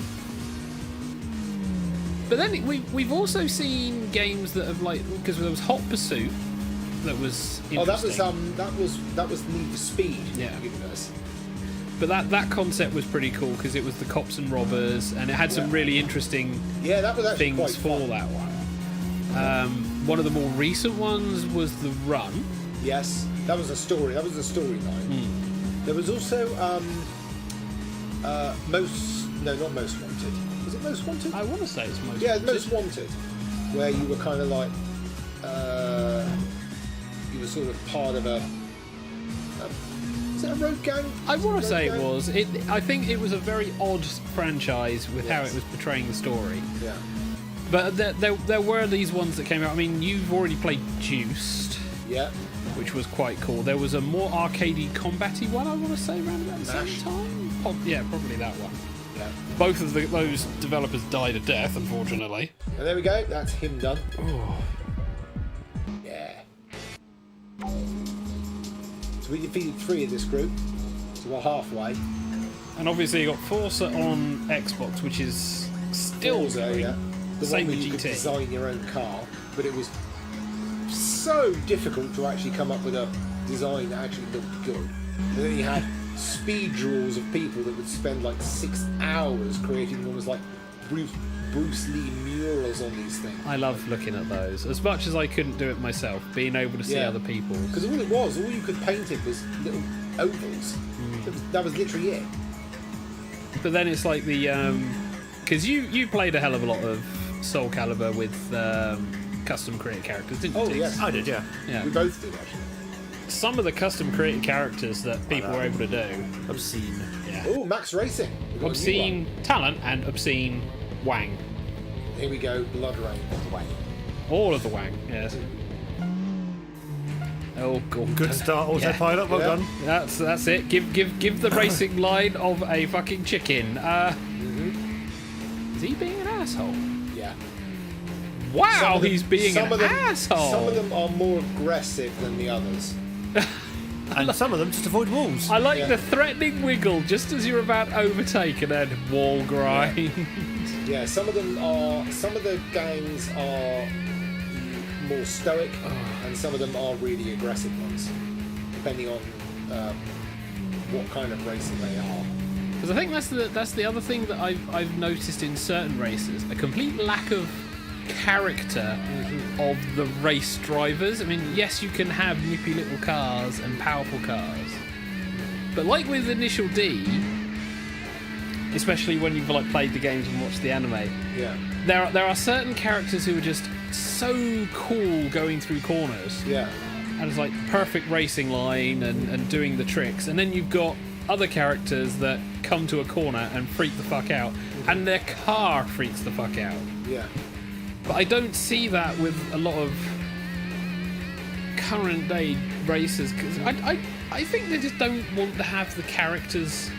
But then we've also seen games that have like, because there was Hot Pursuit that was interesting. Oh, that was Need for Speed. Yeah. Universe. But that concept was pretty cool because it was the cops and robbers, and it had some really interesting That was actually things quite for fun. that one. One of the more recent ones was The Run. Yes, that was a story. That was a storyline. There was also not Most Wanted. Was it Most Wanted? I want to say it's Most Yeah, Wanted. Most Wanted, where you were kind of like you were sort of part of a is it a road gang? I want to say it gang? was. I think it was a very odd franchise with how it was portraying the story. Yeah. But there were these ones that came out. I mean, you've already played Juiced, Yeah. which was quite cool. There was a more arcadey, combat-y one, I want to say, around about the Nash. same time. Yeah, probably that one. Yeah. Both of those developers died a death, unfortunately. And there we go. That's him done. Yeah. So we defeated 3 of this group. So we're halfway. And obviously you got Forza on Xbox, which is still Forza, going. yeah. The Same one where with you could GT. design your own car, but it was so difficult to actually come up with a design that actually looked good. And then you had speed draws of people that would spend like 6 hours creating almost like Bruce Lee murals on these things. I love looking at those. As much as I couldn't do it myself, being able to see other people's. Because all you could paint it was little ovals. That was literally it. But then it's like the because you played a hell of a lot of Soul Calibur with custom created characters, didn't you? Oh Tiggs? yes, I did, yeah. Yeah. we both did actually. Some of the custom created characters that people were able to do. Obscene. Yeah. Oh, Max Racing. We got a new Obscene talent and obscene wang. one. Here we go. Blood Rain. Wang. All of the wang. Yes. Oh god. Good start, autopilot, well done. That's it. Give the racing line of a fucking chicken. Is he being an asshole? Yeah. Wow, he's being an asshole. Some of them are more aggressive than the others. And some of them just avoid walls. I like Yeah. the threatening wiggle just as you're about to overtake and then wall grind. Yeah, some of the gangs are more stoic, and some of them are really aggressive ones, depending on what kind of racing they are. Because I think that's the other thing that I've noticed in certain races, a complete lack of character of the race drivers. I mean, yes, you can have nippy little cars and powerful cars, but like with Initial D, especially when you've like played the games and watched the anime, Yeah. there are certain characters who are just so cool going through corners. Yeah. And it's like perfect racing line and doing the tricks. And then you've got other characters that come to a corner and freak the fuck out. And their car freaks the fuck out. Yeah. But I don't see that with a lot of current day racers, because I think they just don't want to have the characters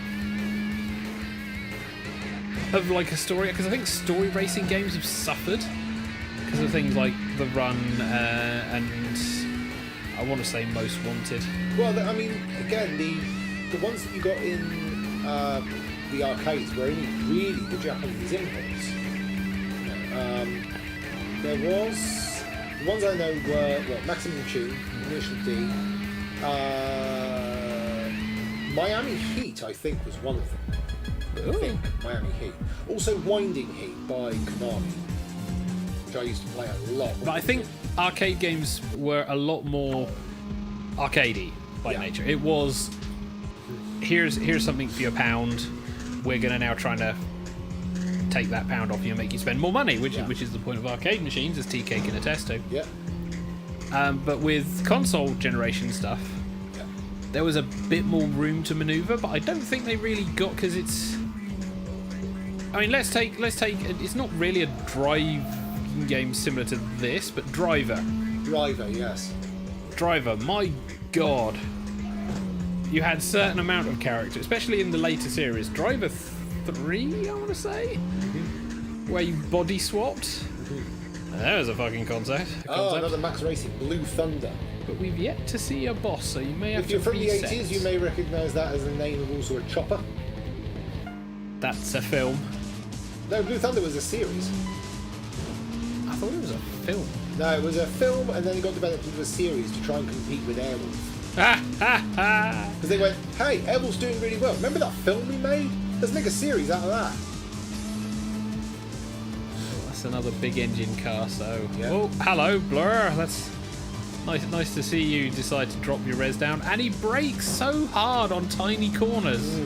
of like a story, because I think story racing games have suffered because of things like The Run and I want to say Most Wanted. Well, I mean, again, the ones that you got in the arcades were only really the Japanese imports. There was the ones I know were Maximum Tune, Initial D, Miami Heat, I think, was one of them. I think Miami Heat. Also, Winding Heat by Konami, which I used to play a lot. But I think arcade games were a lot more arcadey by nature. It was here's something for your £1. We're gonna now try to take that £1 off you and make you spend more money, which is the point of arcade machines, as TK can attest to. Yeah. But with console generation stuff, there was a bit more room to maneuver, but I don't think they really got, because it's. I mean, let's take. It's not really a drive game similar to this, but Driver. Driver, yes. Driver, my god. You had certain amount of character, especially in the later series. Driver 3, I want to say, where you body swapped. That was a fucking concept. Oh, another Max Racing, Blue Thunder. But we've yet to see a boss, so you may have If to you're from the reset. 80s, you may recognise that as the name of also a chopper. That's a film. No, Blue Thunder was a series. I thought it was a film. No, it was a film, and then it got developed into a series to try and compete with Airwolf. Because they went, hey, Airwolf's doing really well. Remember that film we made? Let's make a series out of that. That's another big engine car, so... Yeah. Oh, hello, Blur. That's nice to see you decide to drop your res down. And he brakes so hard on tiny corners.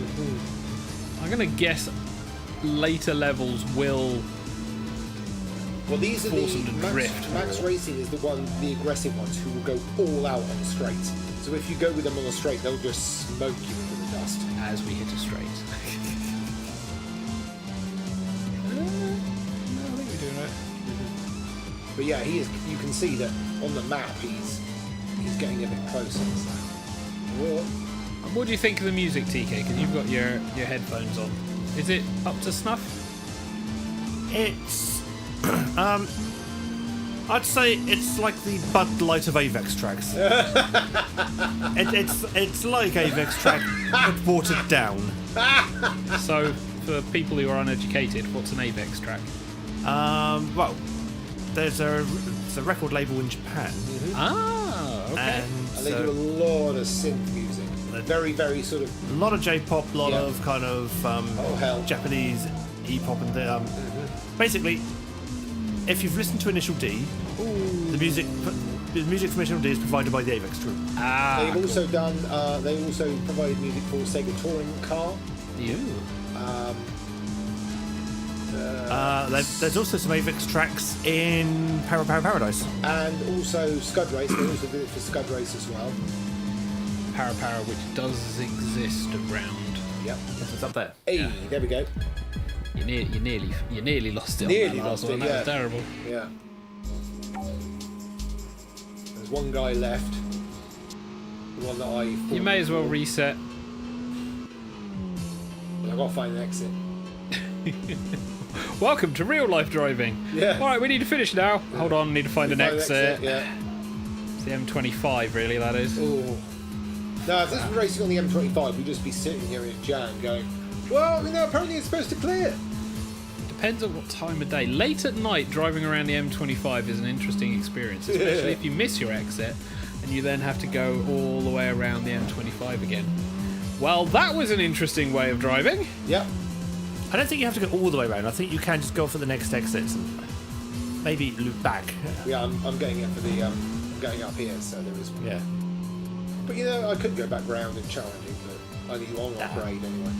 I'm going to guess later levels will... Well, these are force them the to drift Max more. Racing is the aggressive ones who will go all out on straights. So if you go with them on a straight, they'll just smoke you into the dust. As we hit a straight. No, I think we're doing it. But yeah, he is. You can see that on the map, he's getting a bit closer. So. Well, What do you think of the music, TK? Because you've got your headphones on. Is it up to snuff? It's I'd say it's like the Bud Light of Avex tracks. It's like Avex track, but watered down. So, for people who are uneducated, what's an AVEX track? Well, there's a record label in Japan, Ah, okay. and they do a lot of synth music. Very, very sort of. a lot of J-pop, a lot of kind of hell. Japanese E-pop, and basically, if you've listened to Initial D, the music from Initial D is provided by the Avex Group. Ah, They've also done. They also provided music for Sega Touring Car. There's also some Avex tracks in Paradise. And also Scud Race. They also did it for Scud Race as well. Para, which does exist around. Yep. It's up there. Hey, there we go. You nearly lost it. Nearly on that last lost it, one. That yeah. was terrible. Yeah. There's one guy left. The one that I. You may as well reset. I've got to find an exit. Welcome to real life driving. Yeah. All right, we need to finish now. Hold on, need to find an exit. Yeah. It's the M25, really. That is. Oh. Now, if this was racing on the M25, we'd just be sitting here in jam going, well, apparently it's supposed to clear. Depends on what time of day. Late at night, driving around the M25 is an interesting experience, especially if you miss your exit and you then have to go all the way around the M25 again. Well, that was an interesting way of driving. Yep. I don't think you have to go all the way around. I think you can just go for the next exits and maybe loop back. Yeah, I'm getting it for the I'm going up here, so there is one. Yeah. But I could go back round and challenging, but I need long upgrade anyway.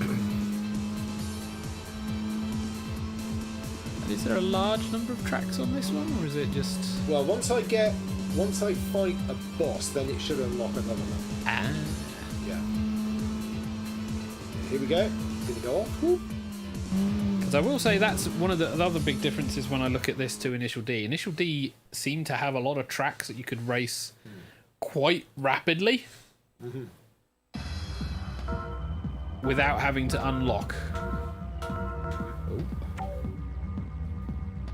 Is there a large number of tracks on this one, or is it just... Well, once I fight a boss, then it should unlock another one. Ah. Yeah. Here we go. Gonna go off. Because I will say that's one of the other big differences when I look at this to Initial D. Initial D seemed to have a lot of tracks that you could race quite rapidly without having to unlock.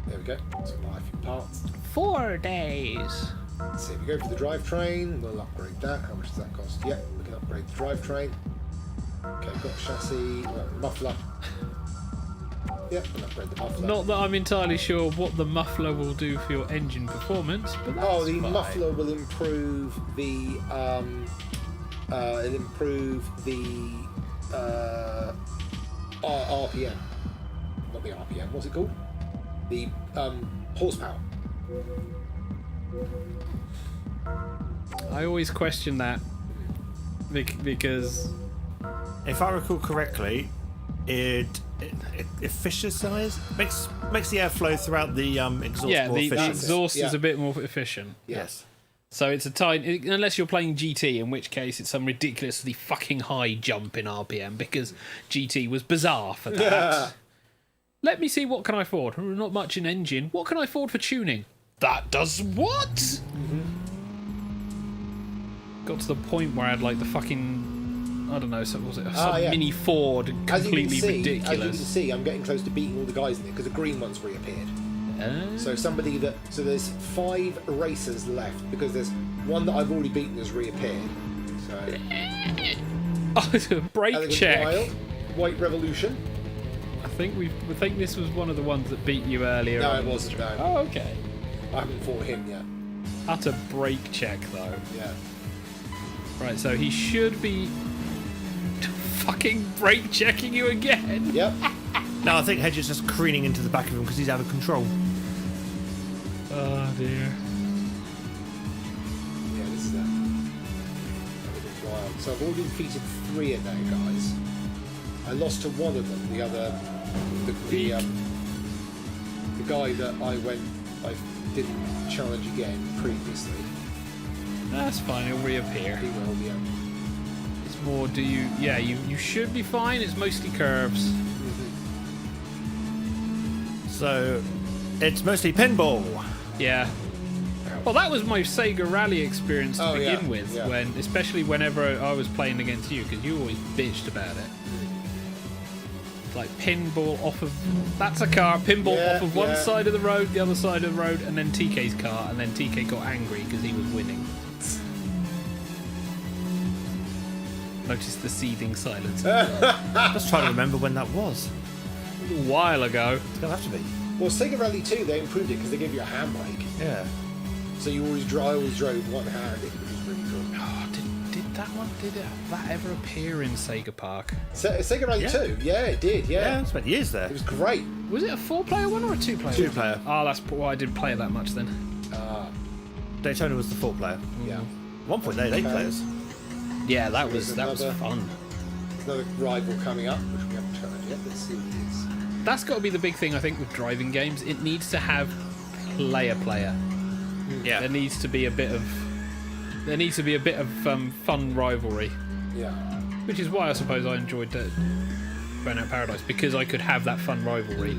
There we go. Some life parts. 4 days. So if we go for the drivetrain, we'll upgrade that. How much does that cost? Yeah, we can upgrade the drivetrain. Okay, got the chassis, muffler. Yep, we'll upgrade the muffler. Not that I'm entirely sure what the muffler will do for your engine performance, but that's the fine. muffler will improve the RPM. Not the RPM. What's it called? The horsepower. I always question that because If I recall correctly, it efficiencies makes the airflow throughout the exhaust more the efficient. exhaust is a bit more efficient. Yes. So it's a tiny, unless you're playing GT, in which case it's some ridiculously fucking high jump in RPM because GT was bizarre for that. Let me see, what can I afford? Not much in engine. What can I afford for tuning? That does what? Mm-hmm. Got to the point where I had like the fucking, I don't know, so was it some yeah. mini Ford, completely ridiculous. As you can see, I'm getting close to beating all the guys in it because the green one's reappeared. So there's 5 racers left because there's one that I've already beaten has reappeared. So brake Elegant check. Wild, White Revolution. I think this was one of the ones that beat you earlier. No, on it the wasn't. stream. No. Oh, okay. I haven't fought him yet. Utter brake check though. Yeah. Right, so he should be fucking brake checking you again. Yep. No, I think Hedge is just careening into the back of him because he's out of control. Oh dear. Yeah, this is that. Elegant Wild. So I've already defeated 3 of their guys. I lost to one of them. The other, the guy that I didn't challenge again previously. That's fine, he'll reappear. He will, yeah. It's more, you should be fine, it's mostly curves. So it's mostly pinball. Yeah. Well, that was my Sega Rally experience to begin with, especially whenever I was playing against you, because you always bitched about it. Like pinball off of, that's a car, pinball off of one side of the road, the other side of the road, and then TK's car, and then TK got angry because he was winning. Notice the seething silence. Let's try to remember when that was. A little while ago. It's gonna have to be. Well, Sega Rally 2, they improved it because they gave you a handbrake. Yeah. So you always drove one-handed, which is really cool. Oh, did that ever appear in Sega Park? Sega Rally 2, yeah, it did, Yeah, I spent years there. It was great. Was it a 4-player one or a 2-player? 2-player. Oh, that's why I didn't play it that much then. Daytona was the 4-player. Yeah. At one point they had 8 players. Yeah, that was another- fun. There's another rival coming up, which we haven't challenged yet. Let's see what it is. That's got to be the big thing I think with driving games. It needs to have player. Yeah. There needs to be a bit of fun rivalry, Yeah. which is why I suppose I enjoyed Burnout Paradise, because I could have that fun rivalry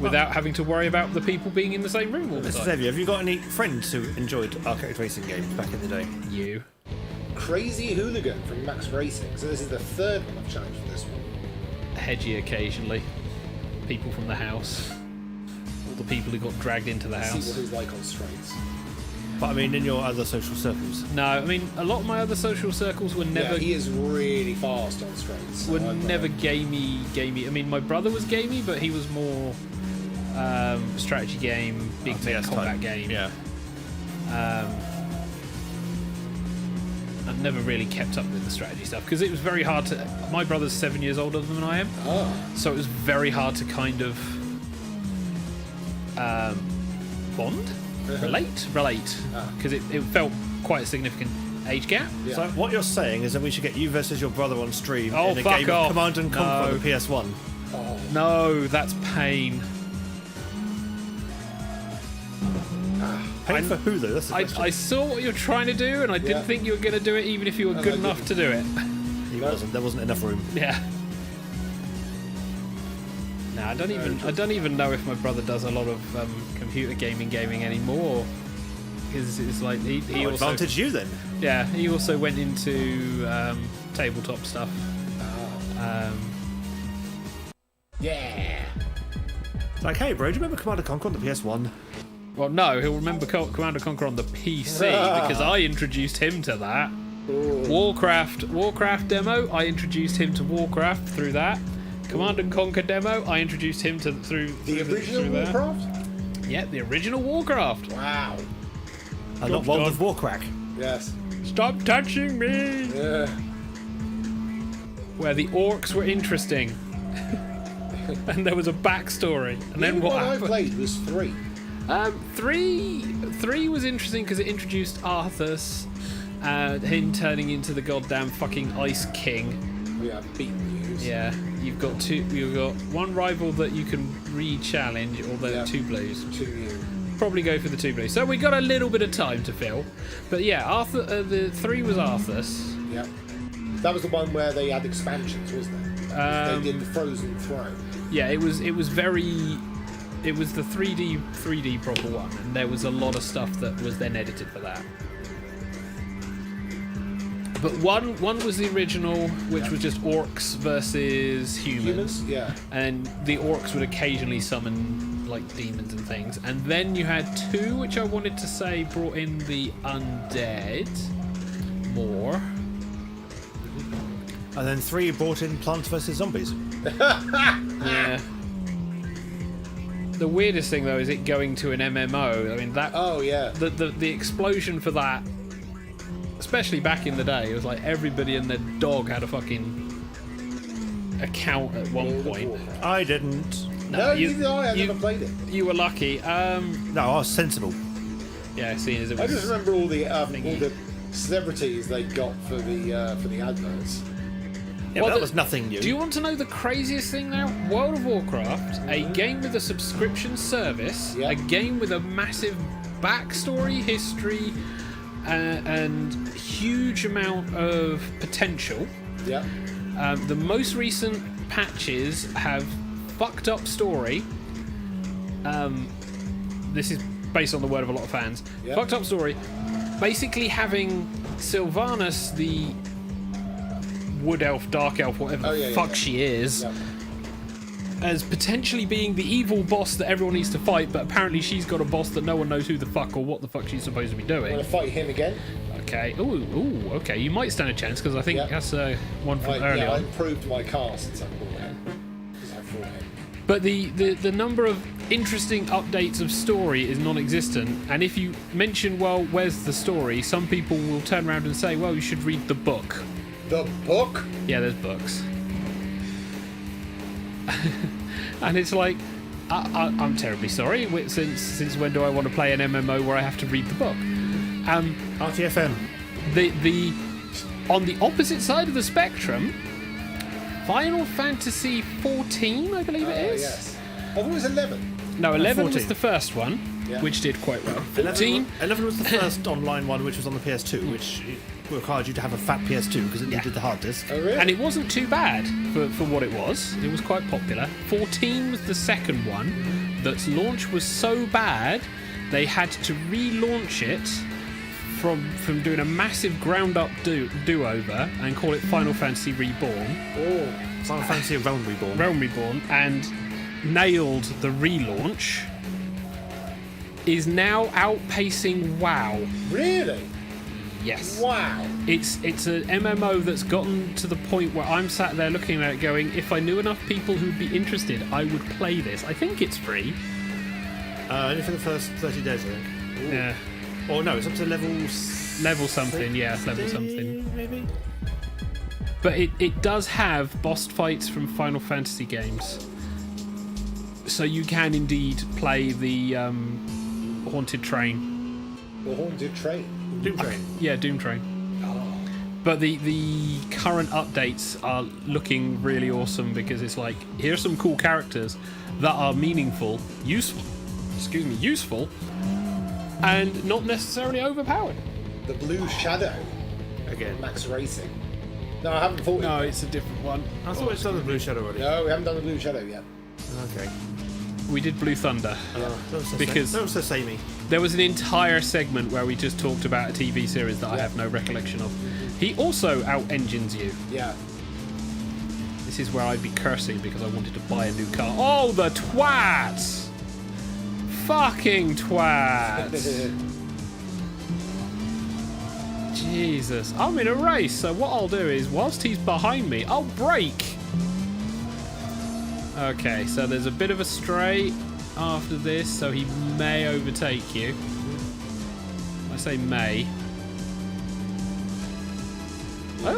without having to worry about the people being in the same room all the time. Xavier, have you got any friends who enjoyed arcade racing games back in the day? You. Crazy Hooligan from Max Racing. So this is the 3rd one I've challenged for this one. Hedgie occasionally. People from the house. All the people who got dragged into the See house. what he's like on straights. But I mean, in your other social circles. No, I mean, a lot of my other social circles were never... Yeah, he is really fast on straights. were never gamey. I mean, my brother was gamey, but he was more strategy game, big combat game. Yeah. I've never really kept up with the strategy stuff because it was very hard to. My brother's 7 years older than I am, so it was very hard to kind of bond, relate, because it felt quite a significant age gap. Yeah. So what you're saying is that we should get you versus your brother on stream Oh, in a fuck game off. of Command and Conquer No. on the PS1. No, that's pain. Pain for who though? That's the question. I saw what you're trying to do, and I didn't think you were going to do it, even if you were good enough to do it. He wasn't. There wasn't enough room. Yeah. No, I don't even know if my brother does a lot of computer gaming anymore. Because it's like he Oh, also advantage you then. yeah he also went into tabletop stuff. Yeah. It's like, hey, bro, do you remember Command & Conquer on the PS1? Well, no, he'll remember Command & Conquer on the PC because I introduced him to that. Ooh. Warcraft demo, I introduced him to Warcraft through that. Command & Conquer demo, I introduced him to through The original through that. Warcraft? Yeah, the original Warcraft. Wow. And not World of Warcrack. Yes. Stop touching me! Yeah. Where the orcs were interesting. And there was a backstory. And then what one happened? I played was 3. Three was interesting because it introduced Arthas, him turning into the goddamn fucking Ice King. We have beaten you. Yeah, you've got one rival that you can re-challenge, or the 2 blues. 2 you. Probably go for the 2 blues. So we got a little bit of time to fill, but yeah, the 3 was Arthas. Yeah. That was the one where they had expansions, wasn't it? They did the Frozen Throne. Yeah, it was the 3D proper one, and there was a lot of stuff that was then edited for that. But one was the original, which was just orcs versus humans. Yeah. And the orcs would occasionally summon like demons and things. And then you had 2, which I wanted to say brought in the undead more. And then 3 brought in Plants vs Zombies. Yeah. The weirdest thing though is it going to an MMO. I mean that. Oh yeah. The explosion for that, especially back in the day, it was like everybody and their dog had a fucking account at one point. I didn't. No, neither did I. I never played it. You were lucky. No, I was sensible. Yeah, seeing as it was. I just remember all the celebrities they got for the adverts. Yeah, but that was nothing new. Do you want to know the craziest thing now? World of Warcraft, a game with a subscription service, a game with a massive backstory, history, and huge amount of potential. Yeah. The most recent patches have fucked up story. This is based on the word of a lot of fans. Yeah. Fucked up story. Basically having Sylvanas, the wood elf, dark elf, whatever the fuck she is, as potentially being the evil boss that everyone needs to fight, but apparently she's got a boss that no one knows who the fuck or what the fuck she's supposed to be doing. Want to fight him again? Okay. Ooh, okay. You might stand a chance because I think that's one from earlier. Yeah, I improved my car since I bought it. Because I bought it. But the number of interesting updates of story is non-existent, and if you mention, well, where's the story, some people will turn around and say, well, you should read the book. The book? Yeah, there's books. And it's like, I'm terribly sorry. Since when do I want to play an MMO where I have to read the book? RTFM. The on the opposite side of the spectrum, Final Fantasy 14, I believe it is. Yes. I thought it was 11. No, 11 was 14. the first one, which did quite well. 14. 11 was the first online one, which was on the PS2, which required you to have a fat PS2 because it needed the hard disk. Oh, really? And it wasn't too bad for what it was. It was quite popular. 14 was the second one. That's launch was so bad, they had to relaunch it from doing a massive ground-up do-over and call it Final Fantasy Reborn. Oh. Final Fantasy Realm Reborn. Realm Reborn, and nailed the relaunch. Is now outpacing WoW. Really? Yes. Wow. It's an MMO that's gotten to the point where I'm sat there looking at it going, if I knew enough people who'd be interested, I would play this. I think it's free. Only for the first 30 days, I think. Ooh. Yeah. Or no, it's up to level something, level something. Maybe? But it does have boss fights from Final Fantasy games. So you can indeed play the Haunted Train. The Haunted Train? Doom Train. Yeah, Doom Train. But the current updates are looking really awesome because it's like, here's some cool characters that are meaningful, useful, and not necessarily overpowered. The Blue Shadow. Again. Max Racing. No, I haven't fought it. No, it's a different one. I thought it's done the Blue Shadow already. No, we haven't done the Blue Shadow yet. Okay. We did Blue Thunder. That was so Because- that was so samey. There was an entire segment where we just talked about a TV series that I have no recollection of. He also out-engines you. Yeah. This is where I'd be cursing because I wanted to buy a new car. Oh, the twats! Fucking twats! Jesus. I'm in a race, so what I'll do is, whilst he's behind me, I'll brake. Okay, so there's a bit of a straight after this, so he may overtake you. I say may. I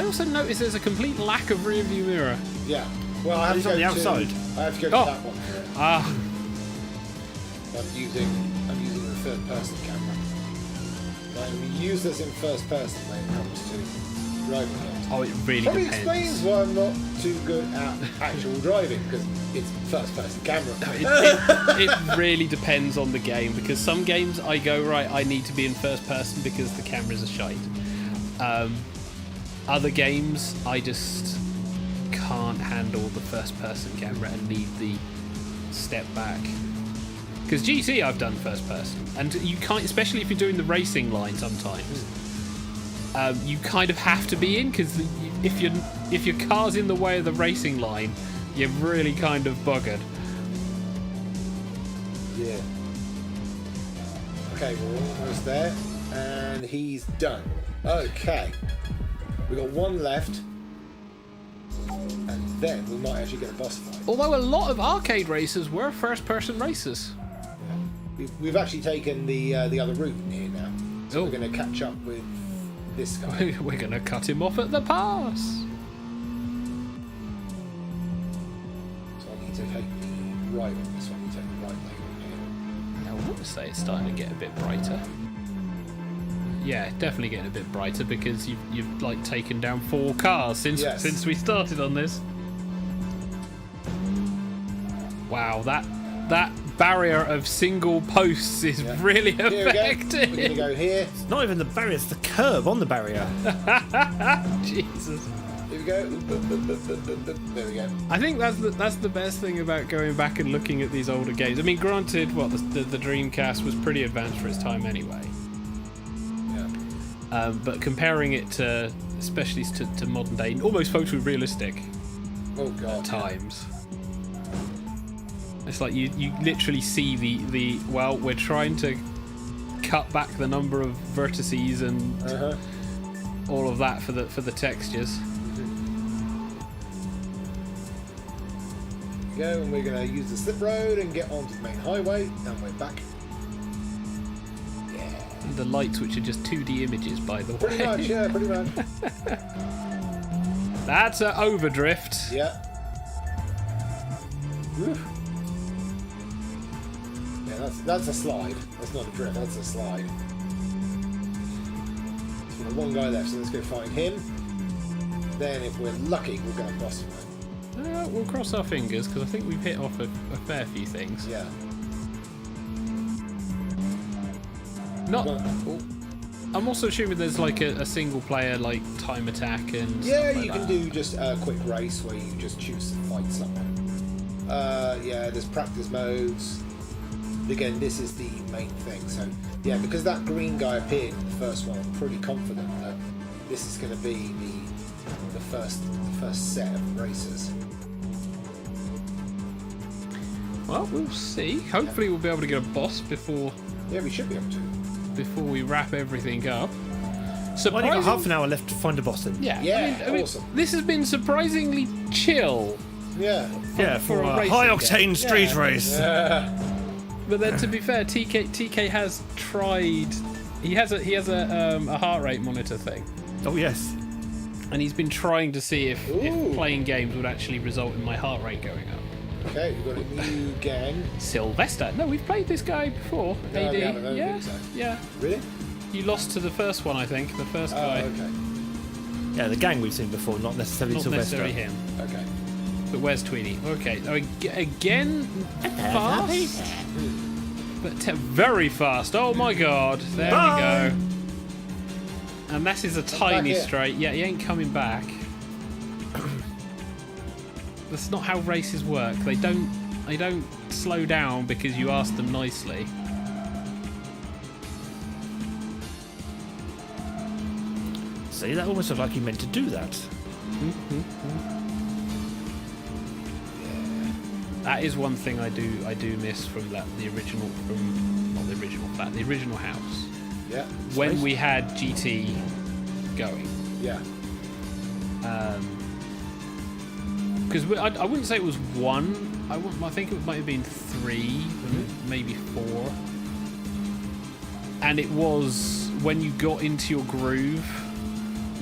also noticed there's a complete lack of rear view mirror. Yeah. Well, I have to go on the outside. I have to go to that one for it. Ah, I'm using the third person camera. We use this in first person when it comes to driving games. oh, it really Probably depends. explains why I'm not too good at actual driving, because it's first person camera. It really depends on the game, because some games I go, right, I need to be in first person because the cameras are shite. Other games, I just can't handle the first person camera and need the step back. Because GT I've done first person, and you can't, especially if you're doing the racing line sometimes, you kind of have to be in, because if your car's in the way of the racing line, you're really kind of buggered. Yeah. Okay, we're almost there, and he's done. Okay. We got one left, and then we might actually get a boss fight. Although a lot of arcade races were first-person races. Yeah. We've actually taken the other route here now, so Oh. we're going to catch up with this guy. We're going to cut him off at the pass. So I need to take the right on this one. You take the right leg on here. Now, I want to say it's starting to get a bit brighter. Yeah, definitely getting a bit brighter because you've like taken down 4 cars since we started on this. Wow, that barrier of single posts is really Here we go. effective. We're going to go here. It's not even the barrier, it's the curve on the barrier. Jesus. Here we go. There we go. I think that's the best thing about going back and looking at these older games. I mean, granted, the Dreamcast was pretty advanced for its time anyway. But comparing it to, especially to modern day, almost photorealistic Oh god. at times. It's like you literally see the well, we're trying to cut back the number of vertices and all of that for the textures. Here we go, and we're going to use the slip road and get onto the main highway, and we're back. And the lights, which are just 2D images, by the way. Pretty much, yeah, pretty much. That's an overdrift. Yeah. Whew. Yeah, that's a slide. That's not a drift, that's a slide. So we've got one guy left, so let's go find him. Then, if we're lucky, we'll get a boss fight. We'll cross our fingers, because I think we've hit off a fair few things. Yeah. Not. Oh. I'm also assuming there's like a single player like time attack and Yeah, stuff like you can that. do just a quick race where you just choose to fight someone. Yeah, there's practice modes. Again, this is the main thing. So yeah, because that green guy appeared in the first one, I'm pretty confident that this is going to be the first set of races. Well, we'll see. Hopefully, we'll be able to get a boss before Yeah, we should be able to. we wrap everything up. Well, you've got half an hour left to find a boss in. Yeah, Yeah, I mean, awesome. this has been surprisingly chill. Yeah. Yeah, for for a a racing high-octane game. street Yeah. race. But then, to be fair, TK has tried. He has a heart rate monitor thing, Oh, yes. and he's been trying to see if Ooh. playing games would actually result in my heart rate going up. Okay, we've got a new gang. Sylvester. No, we've played this guy before. No, AD. we haven't, I don't Yeah, think so. yeah. Really? You lost to the first one, I think. The first Oh, guy. okay. Yeah, the gang we've seen before, not necessarily Not Sylvester. necessarily him. Okay. But where's Tweety? Okay. Oh, again, fast. But very fast. Oh my god. There Bye. we go. And that is a tiny here. straight. Yeah, he ain't coming back. That's not how races work. They don't slow down because you ask them nicely. See, that almost looked like he meant to do that. That is one thing I do miss from the original house. Yeah. When Nice. we had GT going. Yeah. Because I wouldn't say it was one. I think it might have been 3, maybe 4. And it was when you got into your groove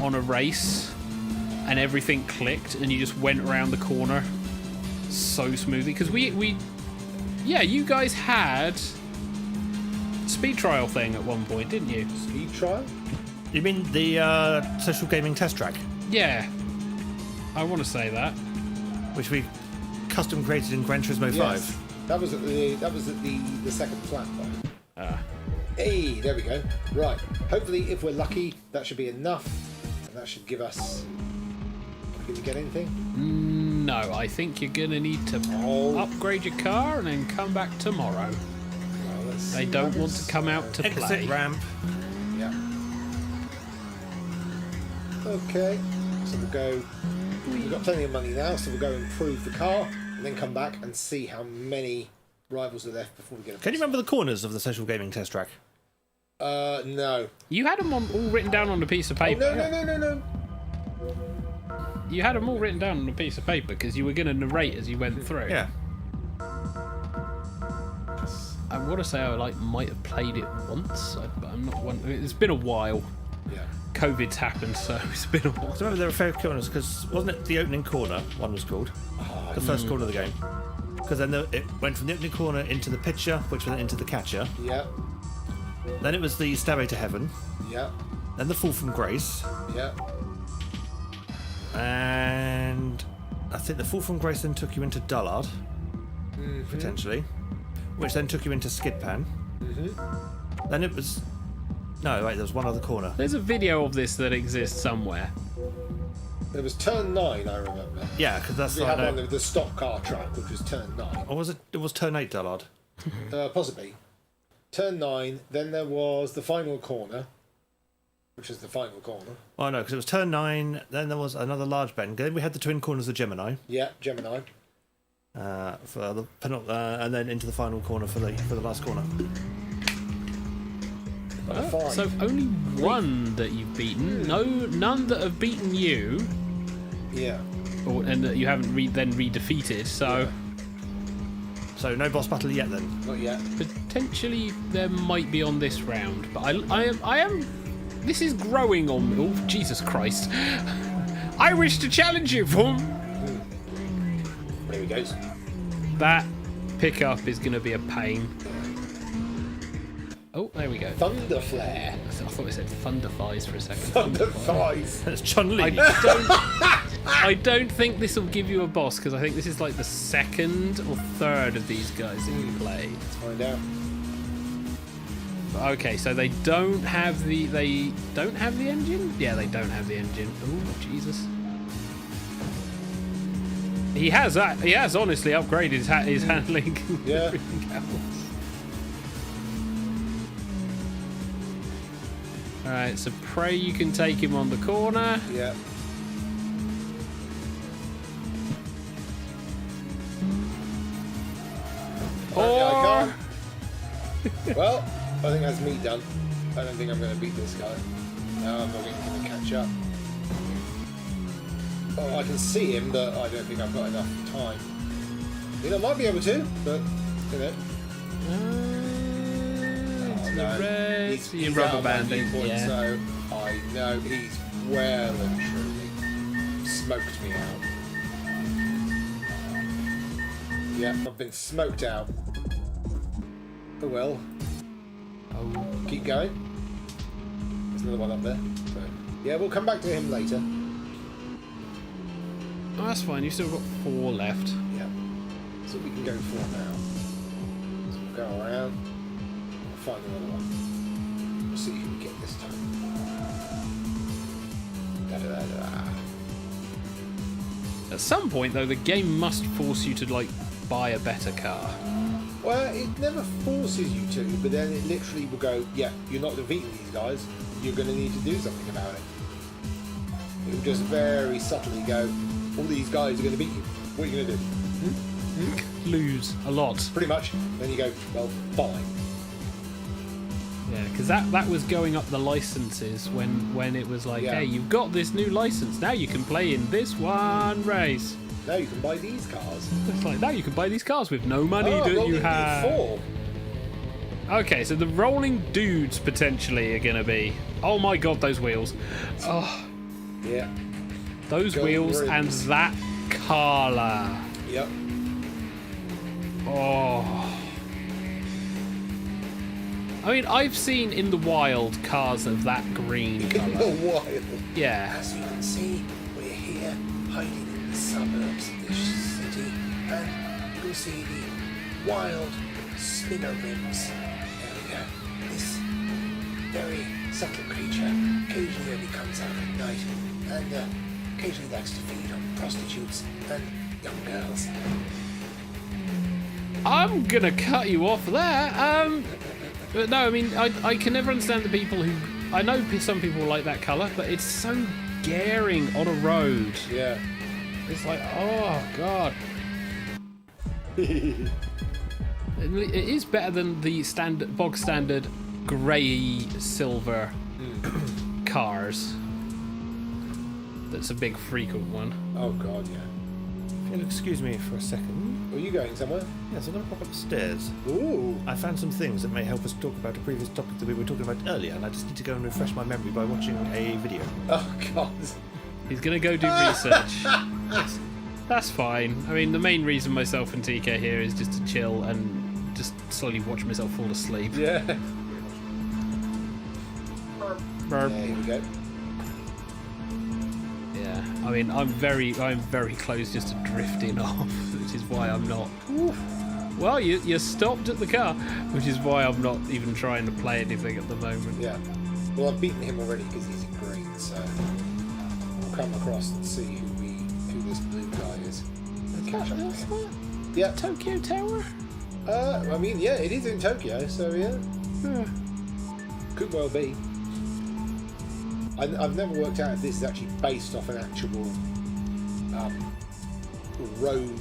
on a race and everything clicked and you just went around the corner so smoothly. Because you guys had speed trial thing at one point, didn't you? Speed trial? You mean the social gaming test track, Yeah. I want to say that. which we custom created in Gran Turismo 5? Yes. That was at the second flat though. Hey, there we go. Right. Hopefully, if we're lucky, that should be enough, and that should give us. Are we going to get anything? No, I think you're going to need to upgrade your car and then come back tomorrow. Well, let's They see don't what want to come out to Exit play. ramp. Yeah. Okay. So we'll go. We've got plenty of money now, so we'll go improve the car and then come back and see how many rivals are left before we get. Can you remember the corners of the social gaming test track? No. You had them all written down on a piece of paper. Oh, no. You had them all written down on a piece of paper because you were going to narrate as you went through. Yeah. I want to say I might have played it once, but I'm not one. It's been a while. Yeah. COVID's happened, so it's been a while. So remember there were fair corners because wasn't it the opening corner? One was called the first corner of the game. Because then it went from the opening corner into the pitcher, which went into the catcher. Yeah. Then it was the Stairway to Heaven. Yeah. Then the Fall from Grace. Yeah. And I think the Fall from Grace then took you into Dullard, potentially, which then took you into Skidpan. Then it was... No, wait, there was one other corner. There's a video of this that exists somewhere. There was turn 9, I remember. Yeah, because that's We like... had one of the stock car track, which was turn 9. Or was it? It was turn 8 Dullard. Possibly. Turn 9, then there was the final corner, which is the final corner. Oh no, because it was turn 9, then there was another large bend. Then we had the twin corners of Gemini. Yeah, Gemini. For the and then into the final corner for the last corner. Five. So only one that you've beaten. None that have beaten you, Yeah. and that you haven't then re-defeated. So So no boss battle yet then. Not yet. potentially there might be on this round. But I am. This is growing on me. Oh Jesus Christ! I wish to challenge you, Boom. There he goes. That pickup is going to be a pain. Oh, there we go. Thunder Flare. I thought it said Thunder Thighs for a second. Thunder Thighs. That's Chun-Li. I don't think this will give you a boss because I think this is like the second or third of these guys that you play. Let's find out. Okay, so they don't have the engine. Yeah, they don't have the engine. Oh Jesus! He has honestly upgraded his handling. and Yeah. everything else. All right, so pray you can take him on the corner. Yeah. Or Well, I think that's me done. I don't think I'm going to beat this guy. No, I'm not going to catch up. Oh, I can see him, but I don't think I've got enough time. You know, I might be able to, but, you know. to the No, red. he's Rubber out of my banding. viewpoint, Yeah. so I know he's well and truly smoked me out. Yeah, I've been smoked out. Oh well. Oh. Keep going. There's another one up there. So, yeah, we'll come back to him later. Oh, that's fine. You've still got 4 left. Yeah. That's what we can go for now. So we'll go around. We'll find another one. We'll see who we get this time. Da-da-da-da. At some point, though, the game must force you to like buy a better car. Well, it never forces you to, but then it literally will go, yeah, you're not defeating these guys. You're going to need to do something about it. who just very subtly go, all these guys are going to beat you. What are you going to do? Lose a lot. Pretty much. Then you go, well, fine. Yeah, because that was going up the licenses when it was like, hey, you've got this new license. Now you can play in this one race. Now you can buy these cars. It's like, now you can buy these cars with no money that you Rolling have. Dude 4. Okay, so the rolling dudes potentially are going to be... Oh my god, those wheels. Oh, Yeah. those Golden wheels rims. and that colour. Yep. Oh. I mean, I've seen in the wild cars of that green In colour. the wild. Yeah. As you can see, we're here hiding in the suburbs of this city, and you can see the wild spinner rims. There we go. This very subtle creature occasionally only comes out at night, and occasionally likes to feed on prostitutes and young girls. I'm gonna cut you off there. But no, I mean, I can never understand the people who... I know some people like that colour, but it's so glaring on a road. Yeah. It's like, oh, God. It is better than the bog standard grey silver cars. That's a big frequent one. Oh God, yeah. If you'll excuse me for a second. Are you going somewhere? Yes, I'm going to pop upstairs. Ooh. I found some things that may help us talk about a previous topic that we were talking about earlier, and I just need to go and refresh my memory by watching a video. Oh God. He's gonna go do research. That's fine. I mean, the main reason myself and TK here is just to chill and just slowly watch myself fall asleep. Yeah. Burp. Yeah, here we go. Yeah. I mean, I'm very close just to drifting off, which is why I'm not. Well, you stopped at the car, which is why I'm not even trying to play anything at the moment. Yeah. Well, I've beaten him already because he's in green, so we'll come across and see who this blue guy is. Catch up with him. Yeah. Tokyo Tower? I mean, yeah, it is in Tokyo, so yeah. Yeah. Could well be. I've never worked out if this is actually based off an actual road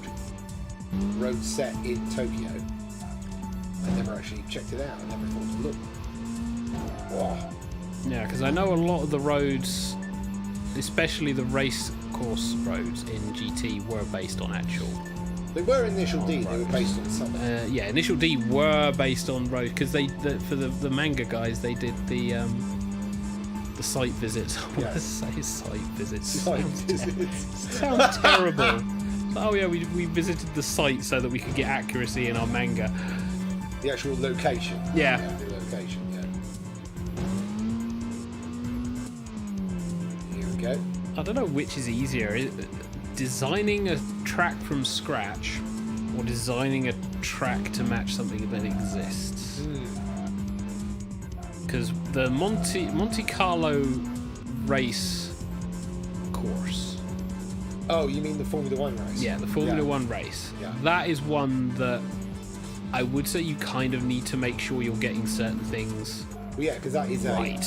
set in Tokyo. I never actually checked it out. I never thought to look. Wow. Yeah, because I know a lot of the roads, especially the race course roads in GT, were based on actual. They were Initial D. They were based on something. Yeah, Initial D were based on road because for the manga guys they did the site visits. I want to say site visits. Sounds terrible. Oh yeah, we visited the site so that we could get accuracy in our manga. The actual location. Yeah. The location. Yeah. Here we go. I don't know which is easier, designing a track from scratch or designing a track to match something that exists. Because the Monte Carlo race course. Oh, you mean the Formula One race? Yeah, the Formula One race. Yeah. That is one that I would say you kind of need to make sure you're getting certain things Well, yeah, because that is right.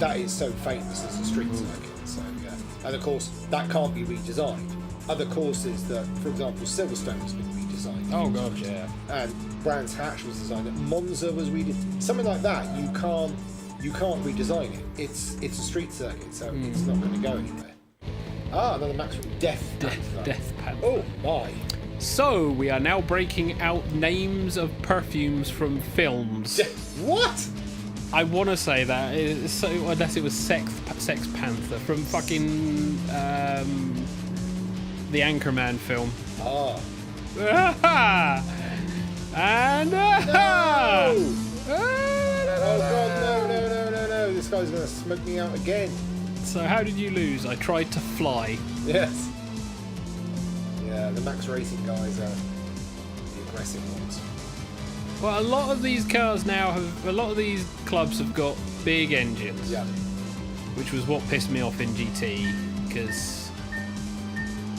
that is so famous as a street circuit. So yeah, and of course that can't be redesigned. Other courses that, for example, Silverstone has been redesigned. Oh god, yeah. And Brands Hatch was designed. Monza was redesigned. Something like that. You can't redesign it. It's a street circuit, so it's not going to go anywhere. Ah, another Max from Death Panther. Oh my! So we are now breaking out names of perfumes from films. What? I want to say that, so unless it was Sex Panther from fucking the Anchorman film. Ah. And No! Oh god, no! This guy's going to smoke me out again. So how did you lose? I tried to fly. Yes. Yeah, the Max Racing guys are the aggressive ones. Well, a lot of these cars now a lot of these clubs have got big engines. Yeah. Which was what pissed me off in GT, because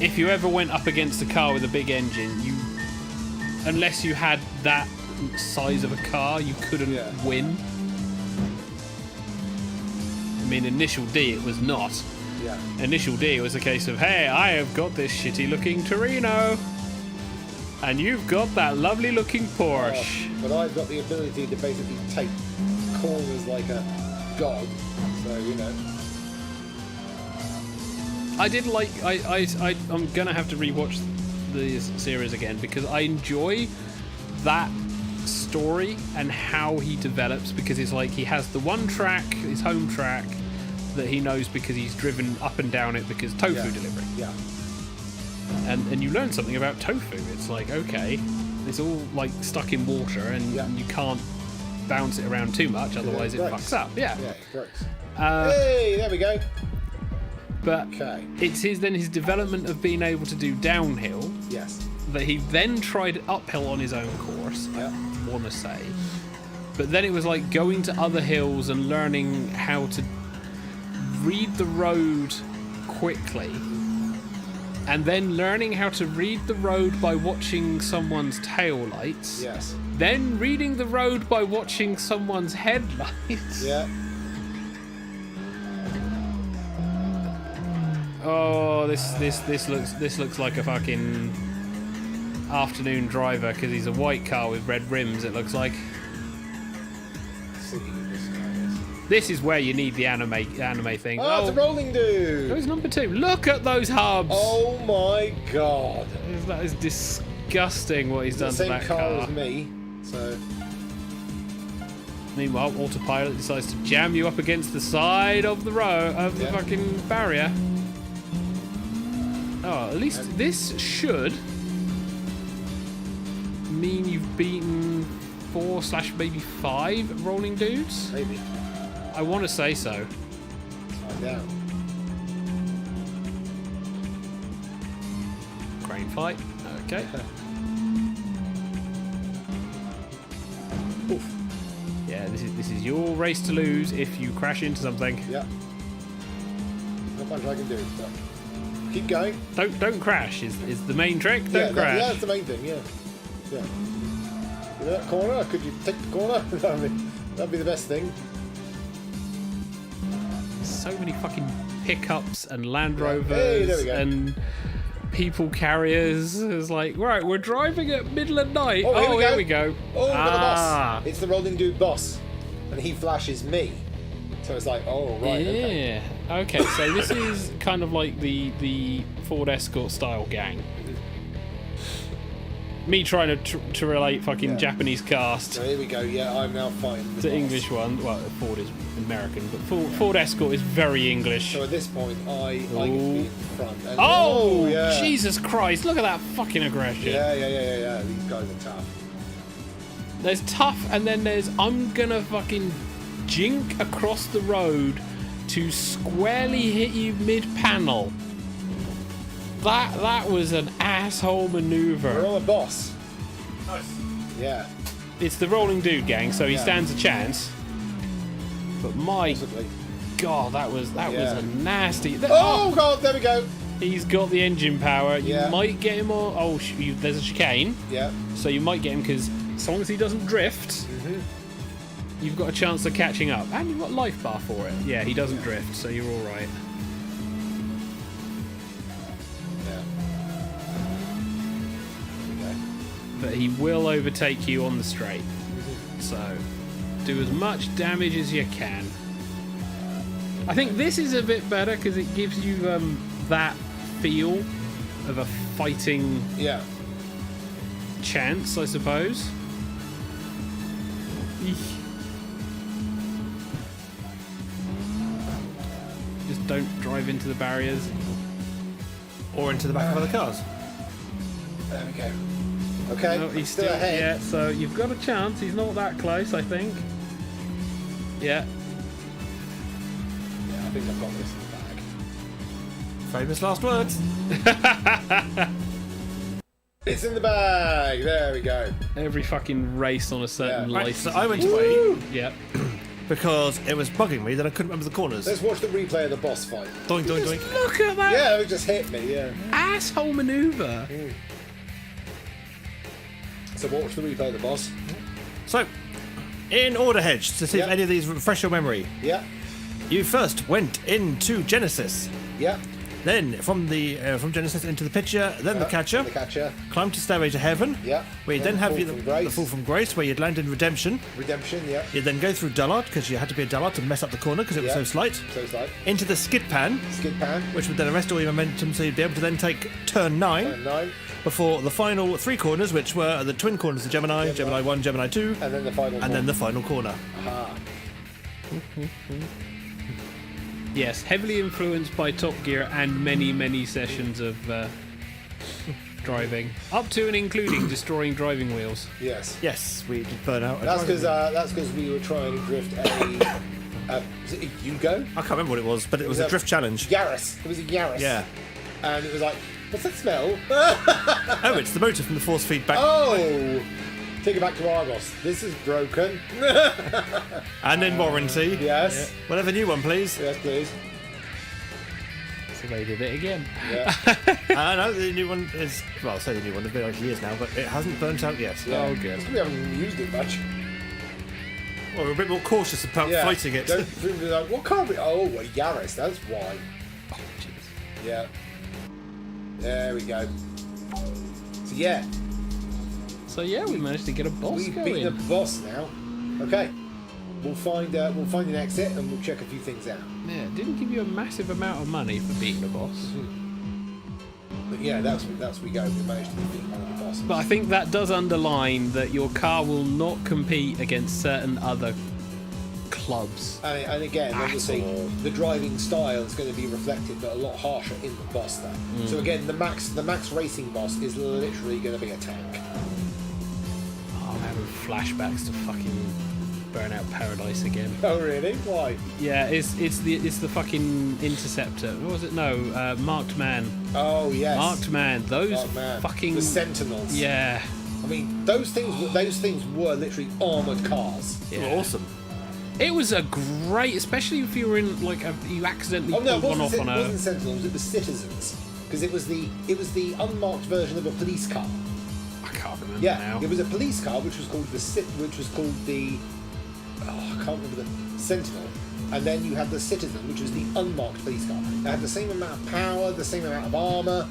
if you ever went up against a car with a big engine, unless you had that size of a car, you couldn't win. I mean, Initial D, it was not. Yeah. Initial D, it was a case of, hey, I have got this shitty-looking Torino, and you've got that lovely-looking Porsche. But I've got the ability to basically take corners like a god, so, you know. I did like... I'm going to have to rewatch the series again, because I enjoy that story and how he develops, because it's like he has the one track, his home track, that he knows because he's driven up and down it because tofu delivery. Yeah. And you learn something about tofu. It's like, okay, it's all like stuck in water and you can't bounce it around too much, otherwise it fucks up. Yeah. Yeah, it breaks. Hey, there we go. But it's his development of being able to do downhill. Yes. That he then tried uphill on his own course, I want to say. But then it was like going to other hills and learning how to read the road quickly. And then learning how to read the road by watching someone's taillights. Yes. Then reading the road by watching someone's headlights. Yeah. Oh, this looks like a fucking afternoon driver because he's a white car with red rims. It looks like. This is where you need the anime thing. Oh, it's a rolling dude. There's number 2. Look at those hubs. Oh my god. That is disgusting what he's done to that car. Same car as me, so. Meanwhile, autopilot decides to jam you up against the side of the row of the fucking barrier. Oh, at least this should mean you've beaten 4/maybe 5 rolling dudes. Maybe. I want to say so. Find out. Crane fight. Okay. Oof. Yeah, this is your race to lose if you crash into something. Yeah. Not much I can do, but keep going. Don't crash is the main trick. Don't crash. Yeah, that's the main thing. Yeah. Yeah. You know that corner? Could you take the corner? I mean, that'd be the best thing. So many fucking pickups and Land Rovers Hey, there we go. and people carriers. It's like, right, we're driving at middle of night. Oh, here we go. Oh, we've got the boss. It's the rolling dude boss, and he flashes me. So it's like, oh right, yeah. Okay, so this is kind of like the Ford Escort style gang. Me trying to relate fucking Japanese cast So here we go. Yeah, I'm now fighting the to boss. English one. Well, Ford is American, but Ford Escort is very English. So at this point, I can be in front. And Oh, yeah. Jesus Christ! Look at that fucking aggression. Yeah. These guys are tough. There's tough, and then there's I'm gonna fucking jink across the road to squarely hit you mid-panel. That was an asshole maneuver. We're on a boss. Nice. Yeah. It's the rolling dude gang, so he stands a chance. But my Possibly. God, that was a nasty. Oh god, there we go. He's got the engine power. You Yeah. might get him on. Oh, there's a chicane. Yeah. So you might get him because as long as he doesn't drift, you've got a chance of catching up. And you've got life bar for it. Yeah, he doesn't drift, so you're all right. Yeah. Okay. But he will overtake you on the straight. So do as much damage as you can. I think this is a bit better because it gives you that feel of a fighting chance, I suppose. Eek. Just don't drive into the barriers. Or into the back of other cars. There we go. Okay. No, I'm he's still ahead. Yeah, so you've got a chance. He's not that close, I think. Yeah. Yeah, I think I've got this in the bag. Famous last words. It's in the bag. There we go. Every fucking race on a certain Right, license. so I went away Yeah. because it was bugging me that I couldn't remember the corners. Let's watch the replay of the boss fight. Doink, doink, doink. Look at that Yeah, it just hit me. Yeah. asshole maneuver. So watch the replay of the boss. So, in order, Hedge, to see if Yep. any of these refresh your memory. Yeah. You first went into Genesis. Yep. Then from Genesis into the Pitcher, then the Catcher. The Catcher. Climb to Stairway to Heaven. Yep. Where you then have Fall from Grace. the Fall from Grace, where you'd land in Redemption. Redemption, yeah. You'd then go through Dullard, because you had to be a Dullard to mess up the corner, because it was so slight. So slight. Into the Skid Pan. Skid Pan. Which would then arrest all your momentum, so you'd be able to then take turn 9. Turn 9. Before the final 3 corners, which were the twin corners of Gemini 1, Gemini 2. And then the final then the final corner. Aha. Yes, heavily influenced by Top Gear and many, many sessions of driving, up to and including destroying driving wheels. Yes. Yes, we did burn out. That's because we were trying to drift was it a Yugo? I can't remember what it was, but it was a drift challenge. Yaris. It was a Yaris. Yeah. And it was like, what's that smell? Oh, it's the motor from the force feedback. Oh! Take it back to Argos. This is broken. And in warranty. Yes. We'll have a new one, please. Yes, please. So they did it again. Yeah. No, the new one is... Well, I'll say the new one. It's been like years now, but it hasn't burnt out yet. Yeah. Oh, good. We haven't used it much. Well, we're a bit more cautious about fighting it. Don't be like, what car? Oh, a Yaris. That's why. Oh, jeez. Yeah. There we go. So yeah. So yeah, we managed to get a boss We've going. beaten a boss now. Okay. We'll find an exit and we'll check a few things out. Yeah, it didn't give you a massive amount of money for beating a boss. But yeah, that's we go. We managed to beat one of the bosses. But I think that does underline that your car will not compete against certain other clubs. And again, obviously, the driving style is going to be reflected, but a lot harsher in the boss there. So again, the max racing boss is literally going to be a tank. Oh, I'm having flashbacks to fucking Burnout Paradise again. Oh really? Why? Yeah, it's the fucking Interceptor. What was it? No, Marked Man. Oh yes. Marked Man. Those Marked Man. fucking the Sentinels. Yeah. I mean, those things were literally armored cars. Yeah. They were awesome. It was a great, especially if you were in like you accidentally pulled one off on it wasn't Sentinels. It was Citizens, because it was the unmarked version of a police car. I can't remember Yeah, now. it was a police car which was called the I can't remember the Sentinel, and then you had the Citizen, which was the unmarked police car. It had the same amount of power, the same amount of armor,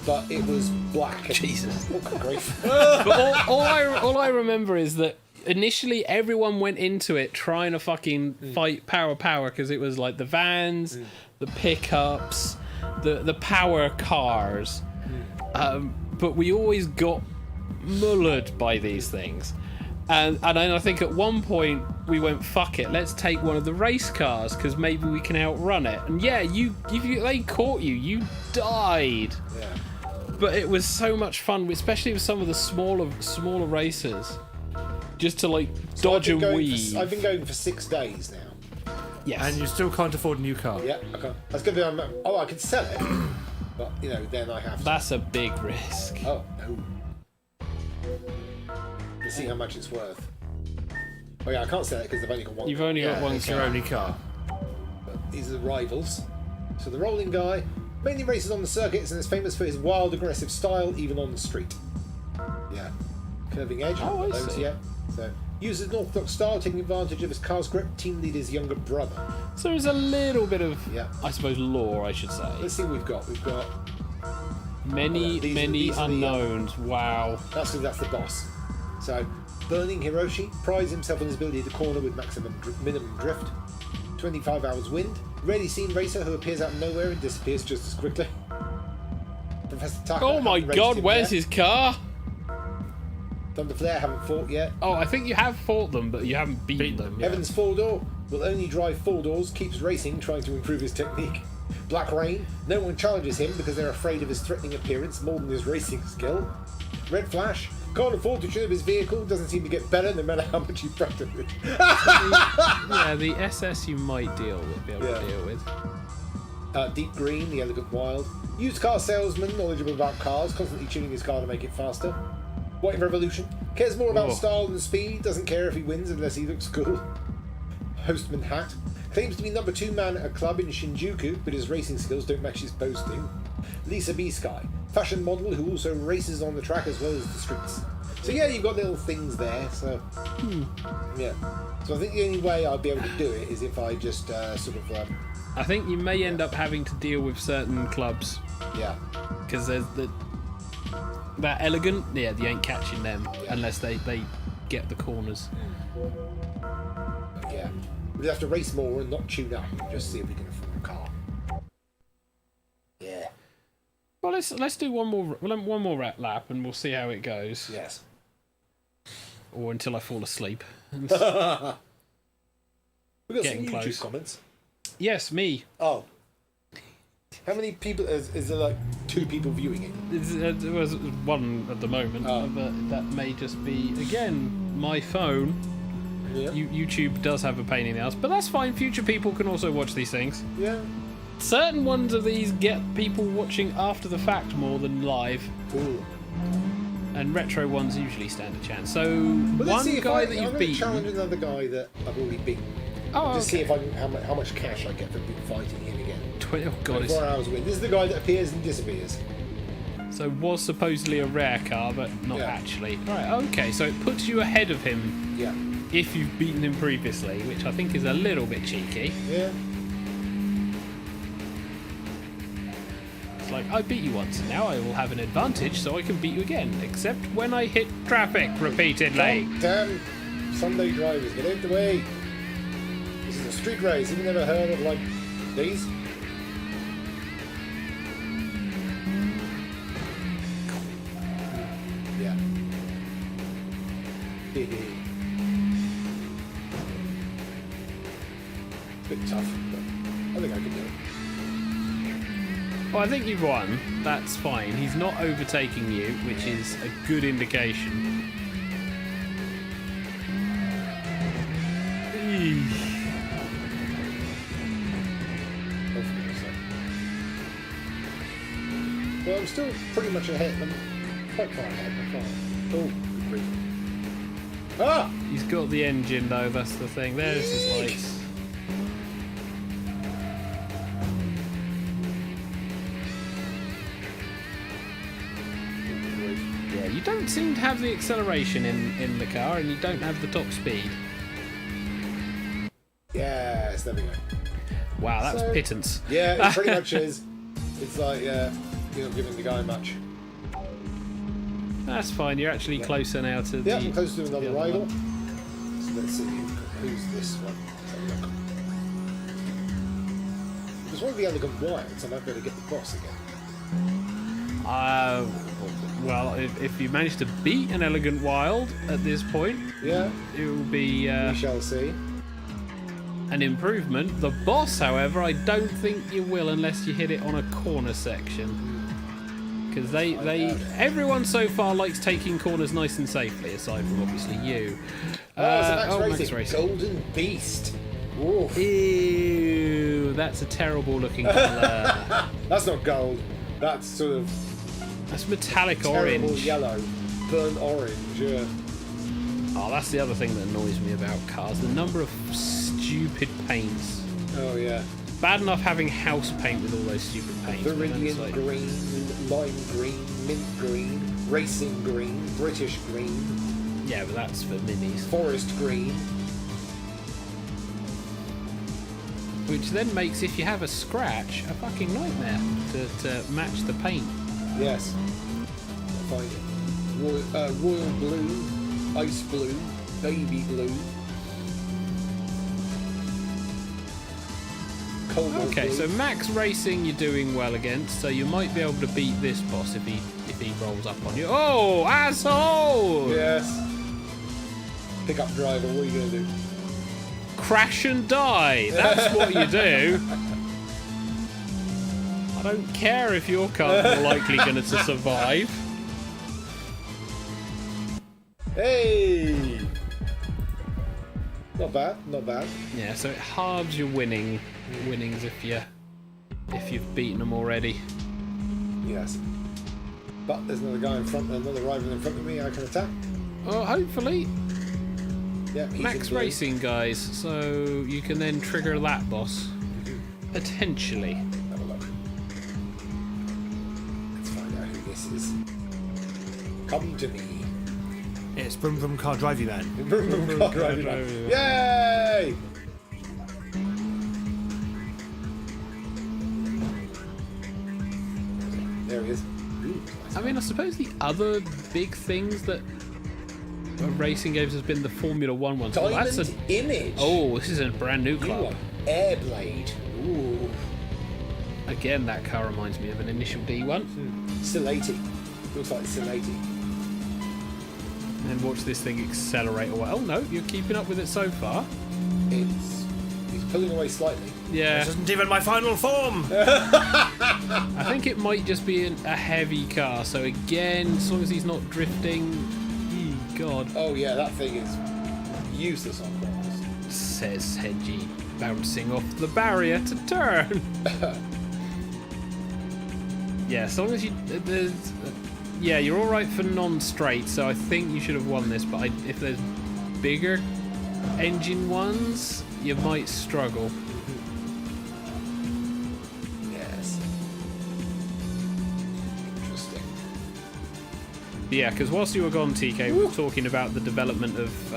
but it was black. Jesus. Oh, good grief. But all I remember is that initially everyone went into it trying to fucking fight power because it was like the vans, the pickups, the power cars, but we always got mullered by these things. And I think at one point we went, fuck it, let's take one of the race cars because maybe we can outrun it. And yeah, they caught you, you died. Yeah. But it was so much fun, especially with some of the smaller races, just to like dodge and weave. I've been going for 6 days now. Yes. And you still can't afford a new car. Yeah, okay. That's gonna be. I could sell it, but then I have to. That's a big risk. Oh no. Let's see how much it's worth. Oh yeah, I can't sell it because I've only got one. You've only got one It's car. your only car. But these are the rivals. So the rolling guy mainly races on the circuits and is famous for his wild, aggressive style, even on the street. Yeah, curving edge. Oh, I those, see. yeah. So uses an orthodox style, taking advantage of his car's grip. Team leader's younger brother. So there's a little bit of, Yeah. I suppose, lore, I should say. Let's see what we've got. We've got. Many these are the, unknowns. Wow. That's the boss. So, Burning Hiroshi prides himself on his ability to corner with minimum drift. 25 hours wind. Rarely seen racer who appears out of nowhere and disappears just as quickly. Professor Taka. Oh my haven't raced god, him where's yet. his car? Thunder Flare haven't fought yet. Oh, I think you have fought them, but you haven't beaten them. Yeah. Evans 4-door will only drive 4-doors, keeps racing, trying to improve his technique. Black Rain, no one challenges him because they're afraid of his threatening appearance more than his racing skill. Red Flash, can't afford to tune up his vehicle, doesn't seem to get better no matter how much you practice it. Yeah, the SS you might be able to deal with. Deep Green, the Elegant Wild. Used car salesman, knowledgeable about cars, constantly tuning his car to make it faster. White Revolution, cares more about style than speed, doesn't care if he wins unless he looks cool. Hostman Hat, claims to be number 2 man at a club in Shinjuku, but his racing skills don't match his boasting. Lisa B. Sky, fashion model who also races on the track as well as the streets. So yeah, you've got little things there, so... Yeah. So I think the only way I'd be able to do it is if I just I think you may end up having to deal with certain clubs Yeah. because there's that elegant. Yeah, you ain't catching them unless they get the corners. Yeah. We have to race more and not tune up and just see if we can afford a car. Yeah. Well, let's do one more lap and we'll see how it goes. Yes. Or until I fall asleep. We got Getting some YouTube close. comments. Yes, me. Oh. How many people is there? Like 2 people viewing it? There was one at the moment, but that may just be again my phone. Yeah. YouTube does have a pain in the ass, but that's fine. Future people can also watch these things. Yeah. Certain ones of these get people watching after the fact more than live, Ooh. and retro ones usually stand a chance. So But let's see one if guy I'm that you've going to beaten. challenge another guy that I've already beaten. Oh, Just okay. see if how much cash I get for fighting him again. Oh god, 24 hours win. This is the guy that appears and disappears. so was supposedly a rare car, but not Yeah. actually. Right, okay, so it puts you ahead of him Yeah. if you've beaten him previously, which I think is a little bit cheeky. Yeah. It's like, I beat you once, and now I will have an advantage, so I can beat you again, except when I hit traffic repeatedly. Damn Sunday drivers, get out the way. This is a street race. Have you never heard of like these? Yeah. Bit tough, but I think I can do it. Well, I think you've won. That's fine. He's not overtaking you, which is a good indication. Well, I'm still pretty much ahead. I'm quite far ahead. I'm far. Oh, good grief. Ah! He's got the engine, though. That's the thing. There's his lights. Yeah, you don't seem to have the acceleration in the car, and you don't have the top speed. Yes, there we go. Wow, that's So- pittance. Yeah, it pretty much is. It's like, you're not giving the guy much. That's fine. You're actually closer now to Yeah, the. I'm close to another the other rival. one. So let's see who's this one. Let's have a look. There's one of the elegant wilds, and I've got to get the boss again. Well, if you manage to beat an elegant wild at this point, Yeah, it will be we shall see. an improvement. The boss, however, I don't think you will unless you hit it on a corner section. Because everyone so far likes taking corners nice and safely, aside from obviously you. Max Racing. Golden Beast. Ooh. Ew, that's a terrible looking colour. That's not gold. That's sort of That's metallic terrible orange. yellow. Burnt orange, yeah. Oh, that's the other thing that annoys me about cars. The number of stupid paints. Oh, yeah. Bad enough having house paint with all those stupid paints. but then it's Viridian like- green, lime green, mint green, racing green, British green, Yeah, but that's for minis. forest green. Which then makes, if you have a scratch, a fucking nightmare to match the paint. Yes. I'll find it. Royal blue, ice blue, baby blue. Cobalt Okay, blue. so max racing you're doing well against, so you might be able to beat this boss if he rolls up on you. Oh, asshole! Yes. Pickup driver, what are you going to do? Crash and die. That's what you do. I don't care if your car's more likely going to survive. Hey! Not bad, not bad. Yeah, so it halves your winnings if you've beaten them already. Yes. But there's another guy in front, another rival in front of me I can attack. Oh, hopefully. Yeah, he's Max in blue. racing, guys, so you can then trigger that boss. Potentially. Have a look. Let's find out who this is. Come to me. It's Brum Brum Car Drivey Man. Yay! There he is. Ooh, nice. I mean, I suppose the other big things that racing games has been the Formula 1 ones. Well, Diamond that's Image. Oh, this is a brand new You club. want Airblade. Ooh. Again, that car reminds me of an Initial D one. Still 80. Looks like it's still 80. And watch this thing accelerate away. Oh no, you're keeping up with it so far. He's pulling away slightly. Yeah, This isn't even my final form. I think it might just be a heavy car. So again, as long as he's not drifting. God. Oh yeah, that thing is useless on corners. Says Hedgie, bouncing off the barrier to turn. Yeah, as long as you... yeah, you're alright for non-straight, so I think you should have won this, but if there's bigger engine ones, you might struggle. Yes. Interesting. Yeah, because whilst you were gone, TK, we were talking about the development of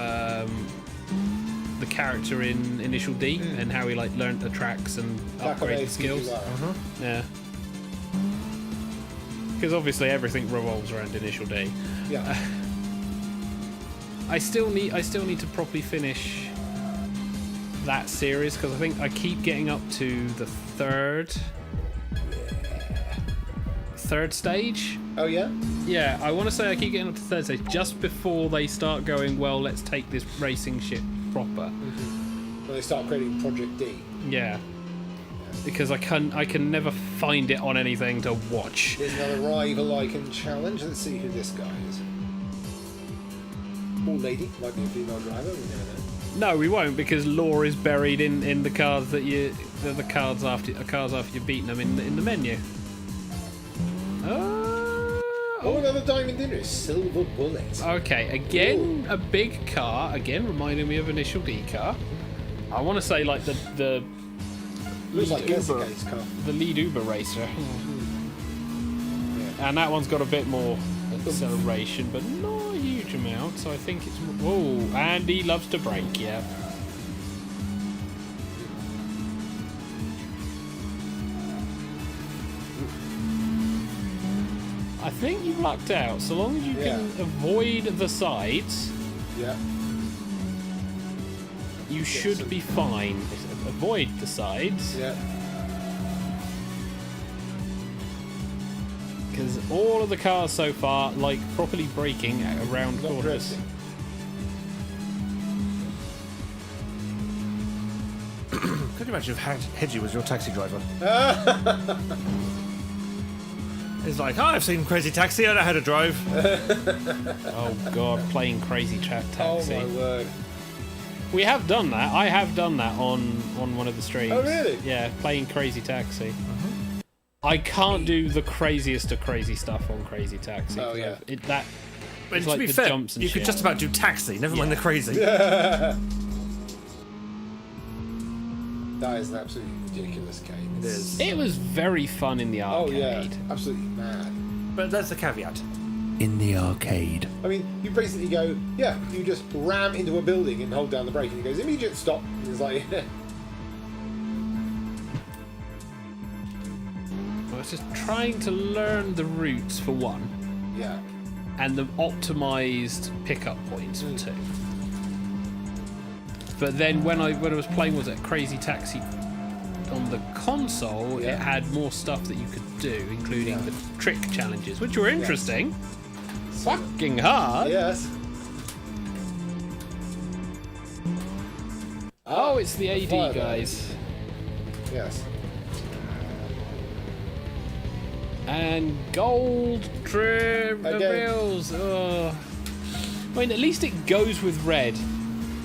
the character in Initial D and how he learnt the tracks and upgraded skills. Yeah. Because obviously everything revolves around Initial D. Yeah. I still need to properly finish that series because I think I keep getting up to the third stage. Oh yeah? Yeah, I want to say I keep getting up to the third stage just before they start going, well, let's take this racing ship proper. When they start creating Project D. Yeah. Because I can never find it on anything to watch. Here's another rival I can challenge. Let's see who this guy is. Or lady, might be a female driver, we never know. No, we won't because lore is buried in the cards that the cards after you've beaten them in the menu. Oh, another diamond dinner. Silver bullet. Okay, again a big car. Again, reminding me of Initial D car. I want to say like the Looks like Uber. Jessica's car. the lead Uber racer. And that one's got a bit more acceleration, but not a huge amount. So I think it's... Whoa, and he loves to brake, yeah. I think you've lucked out. So long as you can avoid the sides, Yeah. you should be fine. Avoid the sides. Yeah. Because all of the cars so far like properly braking around Not corners. drifting. Could you imagine if Hedgie was your taxi driver? He's like, oh, I've seen Crazy Taxi, I know how to drive. Oh god, playing Crazy Taxi. Oh my word. We have done that. I have done that on one of the streams. Oh really? Yeah, playing Crazy Taxi. I can't do the craziest of crazy stuff on Crazy Taxi. Oh yeah. That But it's to like be the fair, jumps and you shit. could just about do Taxi, never mind the crazy. That is an absolutely ridiculous game. It is. It was very fun in the Oh arcade. yeah, absolutely mad. But there's the caveat. In the arcade. I mean, you basically go, yeah, you just ram into a building and hold down the brake, and it goes immediate stop. And it's like, I was just trying to learn the routes for one, yeah, and the optimized pickup points for two. But then when I was playing, was it Crazy Taxi on the console? Yeah. It had more stuff that you could do, including the trick challenges, which were interesting. Fucking hard. yes. Oh, it's the AD fire guys. Yes. And gold trim Again. reveals. Oh. I mean, at least it goes with red.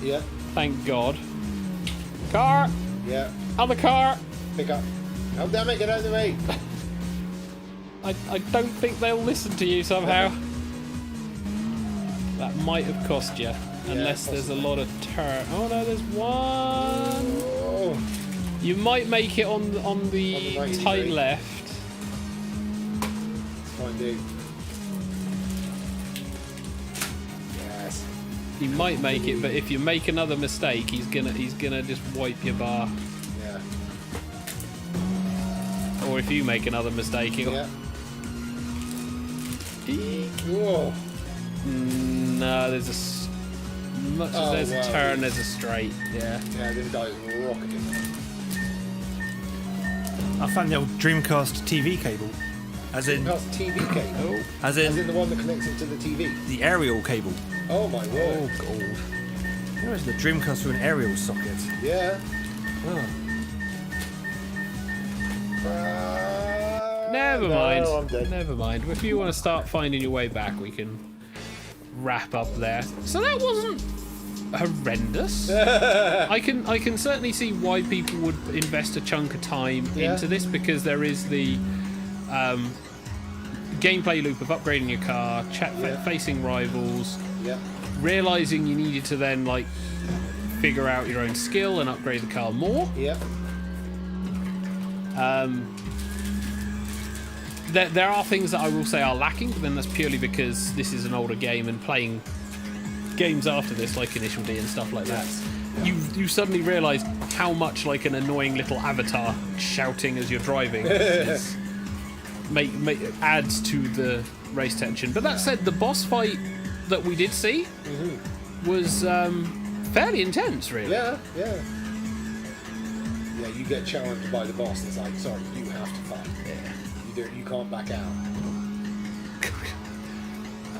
Yeah. Thank God. Car! Yeah. Other car! Pick up. Oh damn it! Get out of the way. I don't think they'll listen to you somehow. That might have cost you. Unless there's a lot of turn. Oh no, there's one! Oh. You might make it on the 90 tight degree. left. Fine, dude. Yes. You might make it, but if you make another mistake, he's gonna just wipe your bar. Yeah. Or if you make another mistake, he'll... Yeah. Whoa. No, there's much as there's a turn, there's a straight. Yeah. Yeah, this guy's rocketing. I found the old Dreamcast TV cable. As in TV cable. As As in in the one that connects it to the TV. the aerial cable. Oh my word. Oh god. Where is the Dreamcast to an aerial socket? Yeah. Oh. Never no, mind. I'm dead. Never mind. If you want to start finding your way back, we can wrap up there. So that wasn't horrendous. I can certainly see why people would invest a chunk of time into this, because there is the gameplay loop of upgrading your car, facing rivals, realizing you needed to then like figure out your own skill and upgrade the car more. There are things that I will say are lacking, but then that's purely because this is an older game, and playing games after this, like Initial D and stuff like that, you suddenly realise how much like an annoying little avatar shouting as you're driving adds to the race tension. But that said, the boss fight that we did see was fairly intense, really. Yeah, you get challenged by the boss and it's like, sorry, you have to fight. You can't back out.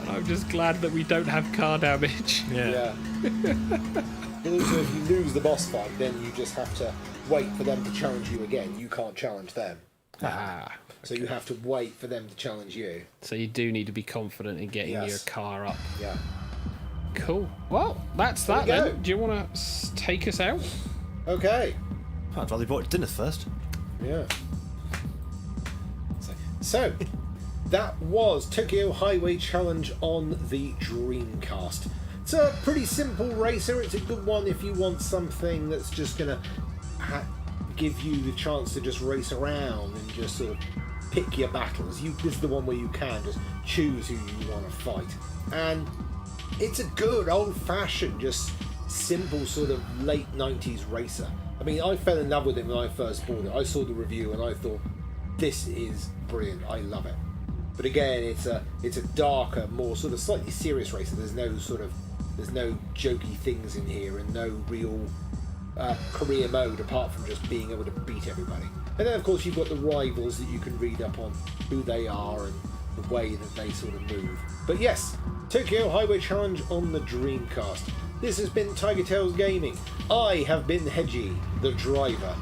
And I'm just glad that we don't have car damage. Yeah. But also, if you lose the boss fight, then you just have to wait for them to challenge you again. You can't challenge them. So you have to wait for them to challenge you. So you do need to be confident in getting your car up. Yeah. Cool. Well, that's that then. Do you want to take us out? Okay. I'd rather bought dinner first. Yeah. So, that was Tokyo Highway Challenge on the Dreamcast. It's a pretty simple racer. It's a good one if you want something that's just going to give you the chance to just race around and just sort of pick your battles. This is the one where you can just choose who you want to fight. And it's a good old-fashioned, just simple sort of late 90s racer. I mean, I fell in love with it when I first bought it. I saw the review and I thought, this is brilliant. I love it. But again, it's a darker, more sort of slightly serious racer. There's no jokey things in here and no real career mode apart from just being able to beat everybody. And then of course you've got the rivals that you can read up on who they are and the way that they sort of move. But yes, Tokyo Highway Challenge on the Dreamcast. This has been TigerTails Gaming. I have been Hedgie, the driver.